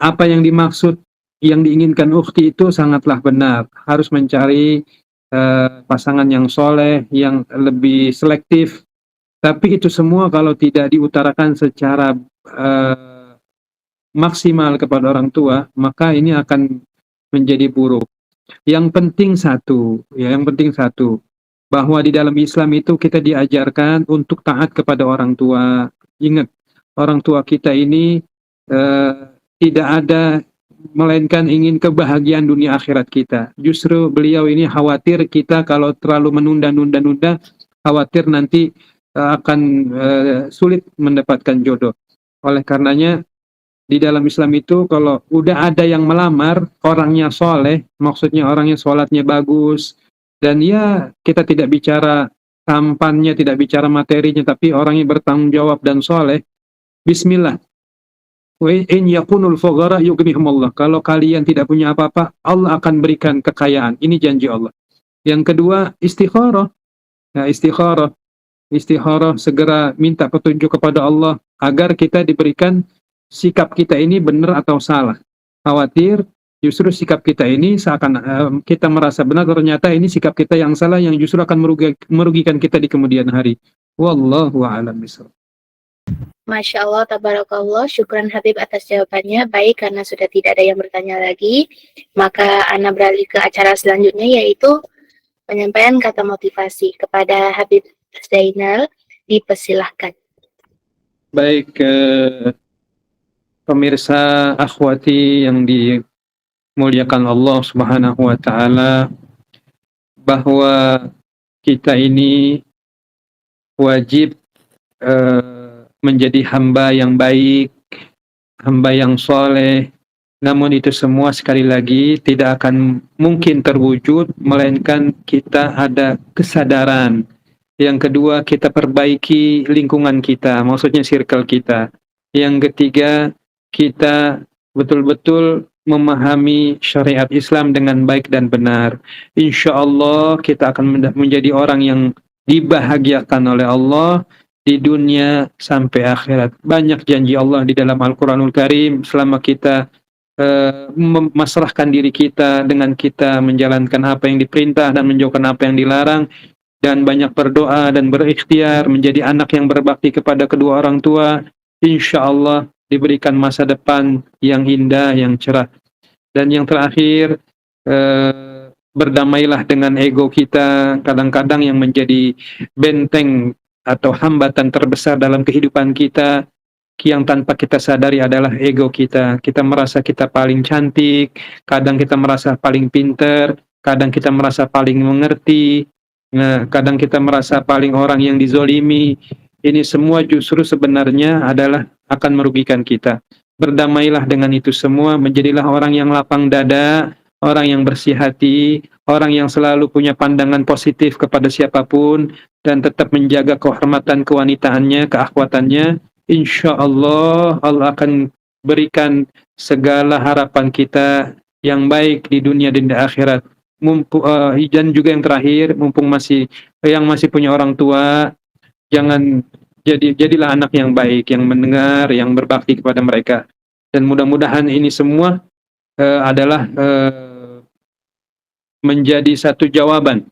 apa yang dimaksud, yang diinginkan ukhti itu sangatlah benar. Harus mencari pasangan yang soleh, yang lebih selektif. Tapi itu semua kalau tidak diutarakan secara maksimal kepada orang tua, maka ini akan menjadi buruk. Yang penting satu, bahwa di dalam Islam itu kita diajarkan untuk taat kepada orang tua. Ingat, orang tua kita ini tidak ada melainkan ingin kebahagiaan dunia akhirat kita. Justru beliau ini khawatir kita kalau terlalu menunda-nunda, khawatir nanti akan sulit mendapatkan jodoh. Oleh karenanya, di dalam Islam itu kalau udah ada yang melamar, orangnya soleh, maksudnya orangnya sholatnya bagus, dan ya kita tidak bicara tampannya, tidak bicara materinya, tapi orangnya bertanggung jawab dan soleh, bismillah. In yakunul fuqara yughnihumullah. Kalau kalian tidak punya apa-apa, Allah akan berikan kekayaan. Ini janji Allah. Yang kedua, istikharah. Nah, istikharah, segera minta petunjuk kepada Allah agar kita diberikan sikap kita ini benar atau salah. Khawatir justru sikap kita ini seakan kita merasa benar, ternyata ini sikap kita yang salah, yang justru akan merugikan kita di kemudian hari. Wallahu a'lam bishawab. Masya Allah, tabarakallah, syukran Habib atas jawabannya. Baik, karena sudah tidak ada yang bertanya lagi, maka Ana beralih ke acara selanjutnya, yaitu penyampaian kata motivasi kepada Habib Zainal. Dipersilahkan. Baik, pemirsa akhwati yang dimuliakan Allah Subhanahu wa taala, bahwa kita ini wajib menjadi hamba yang baik, hamba yang soleh. Namun itu semua sekali lagi tidak akan mungkin terwujud melainkan kita ada kesadaran. Yang kedua, kita perbaiki lingkungan kita, maksudnya circle kita. Yang ketiga, kita betul-betul memahami syariat Islam dengan baik dan benar. Insya Allah kita akan menjadi orang yang dibahagiakan oleh Allah di dunia sampai akhirat. Banyak janji Allah di dalam Al-Quranul Karim selama kita memasrahkan diri kita dengan kita menjalankan apa yang diperintah dan menjauhkan apa yang dilarang, dan banyak berdoa dan berikhtiar menjadi anak yang berbakti kepada kedua orang tua. Insya Allah diberikan masa depan yang indah, yang cerah. Dan yang terakhir, berdamailah dengan ego kita. Kadang-kadang yang menjadi benteng atau hambatan terbesar dalam kehidupan kita, yang tanpa kita sadari adalah ego kita. Kita merasa kita paling cantik, kadang kita merasa paling pinter, kadang kita merasa paling mengerti, kadang kita merasa paling orang yang dizolimi. Ini semua justru sebenarnya adalah akan merugikan kita. Berdamailah dengan itu semua, menjadilah orang yang lapang dada, orang yang bersih hati, orang yang selalu punya pandangan positif kepada siapapun, dan tetap menjaga kehormatan kewanitaannya, keakhwatannya. Insya Allah, Allah akan berikan segala harapan kita yang baik di dunia dan di akhirat. Dan juga yang terakhir, mumpung masih punya orang tua, jadilah anak yang baik, yang mendengar, yang berbakti kepada mereka. Dan mudah-mudahan ini semua adalah menjadi satu jawaban.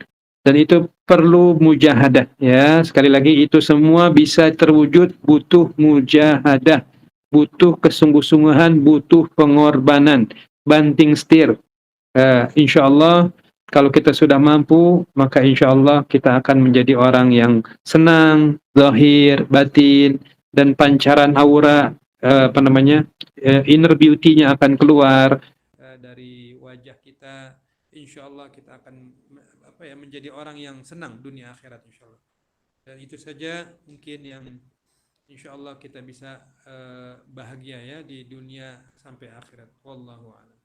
Dan itu perlu mujahadah, ya. Sekali lagi, itu semua bisa terwujud butuh mujahadah, butuh kesungguh-sungguhan, butuh pengorbanan, banting setir. Insya Allah, kalau kita sudah mampu, maka insya Allah kita akan menjadi orang yang senang, zahir, batin, dan pancaran aura, inner beauty-nya akan keluar dari wajah kita. Insya Allah kita akan menjadi orang yang senang dunia akhirat, insya Allah. Dan itu saja mungkin yang insya Allah kita bisa bahagia ya di dunia sampai akhirat. Wallahu a'lam.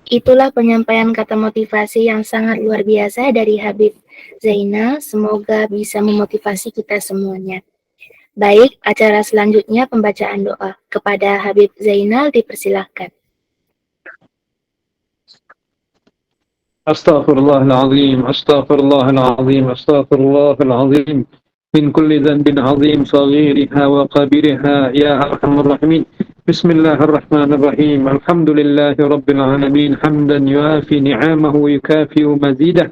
Itulah penyampaian kata motivasi yang sangat luar biasa dari Habib Zainal. Semoga bisa memotivasi kita semuanya. Baik, acara selanjutnya pembacaan doa. Kepada Habib Zainal dipersilahkan. Astaghfirullahaladzim, astaghfirullahaladzim, astaghfirullahaladzim. Min kulli dhanbin azim, saghiriha wa kabiriha, ya arhamar rahimin. Bismillahirrahmanirrahim. Alhamdulillahi rabbil alamin. Hamdan yuafi ni'amahu yukafi'u mazidah.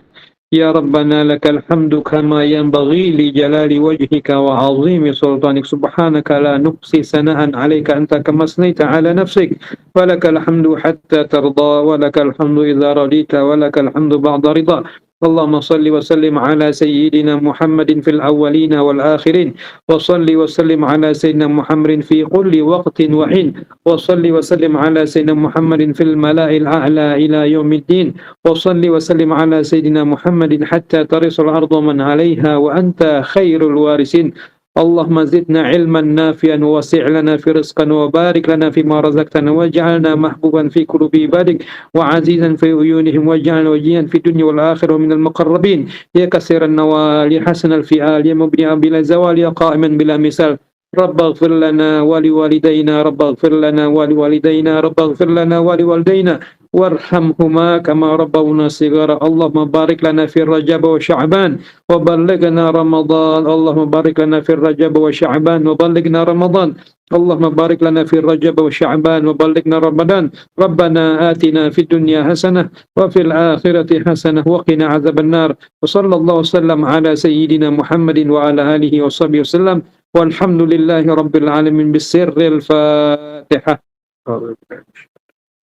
Ya Rabbana lakal hamdu kama yanbaghi li jalali wajhika wa azimi sultanik. Subhanaka la nuqsi sana'an alayka anta kama asnaita ala nafsik. Walakal hamdu hatta tarda, walakal hamdu idza radita, walakal hamdu ba'da ridha. Allahumma salli wa sallim ala sayyidina Muhammadin fil awwalina wal akhirin, wa salli wa sallim ala sayyidina Muhammadin fi kulli waqtin wa hin, wa salli wa sallim ala sayyidina Muhammadin fil mala'il a'la ila yaumiddin, wa salli wa sallim ala sayyidina Muhammadin hatta tarisul ardu man 'alayha wa anta khairul warisin. Allahumma zidna ilman nafian wa wasi' lana fi rizqan wa barik lana fima razaqtana waj'alna mahbuban fi qulubi ibadik wa azizan fi uyunihim waj'alna wajihan fi dunya wal akhirah min al muqarrabin ya kasiran nawali hasan al fi'al ya mubni'an bila zawal ya qa'iman bila misal. Rabbaghfir lana wa liwalidayna, Rabbaghfir lana wa liwalidayna, Rabbaghfir lana wa liwalidayna warhamhuma kama rabbawna shighara. Allahumma barik lana fi Rajab wa Sya'ban wa ballighna Ramadan. Allahumma barik lana fi Rajab wa Sya'ban wa ballighna Ramadan. Allahumma barik lana fi Rajab wa Sya'ban wa ballighna Ramadan. Rabbana atina fid dunya hasanah wa fil akhirati hasanah wa qina adzaban nar. Wa sallallahu wasallam ala sayyidina Muhammadin wa ala alihi wa sahbihi wasallam. Walhamdulillahi rabbil alamin bisirril Fatihah.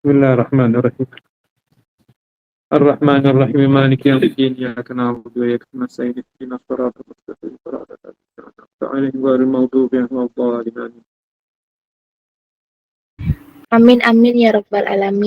Bismillahirrahmanirrahim. Ar-Rahmanir Rahim, Maliki yaumiddin, iyyaka na'budu wa iyyaka nasta'in, ihdinas siratal mustaqim, siratal ladzina an'amta 'alaihim ghairil maghdubi 'alaihim waladdallin. Amin amin ya rabbal alamin.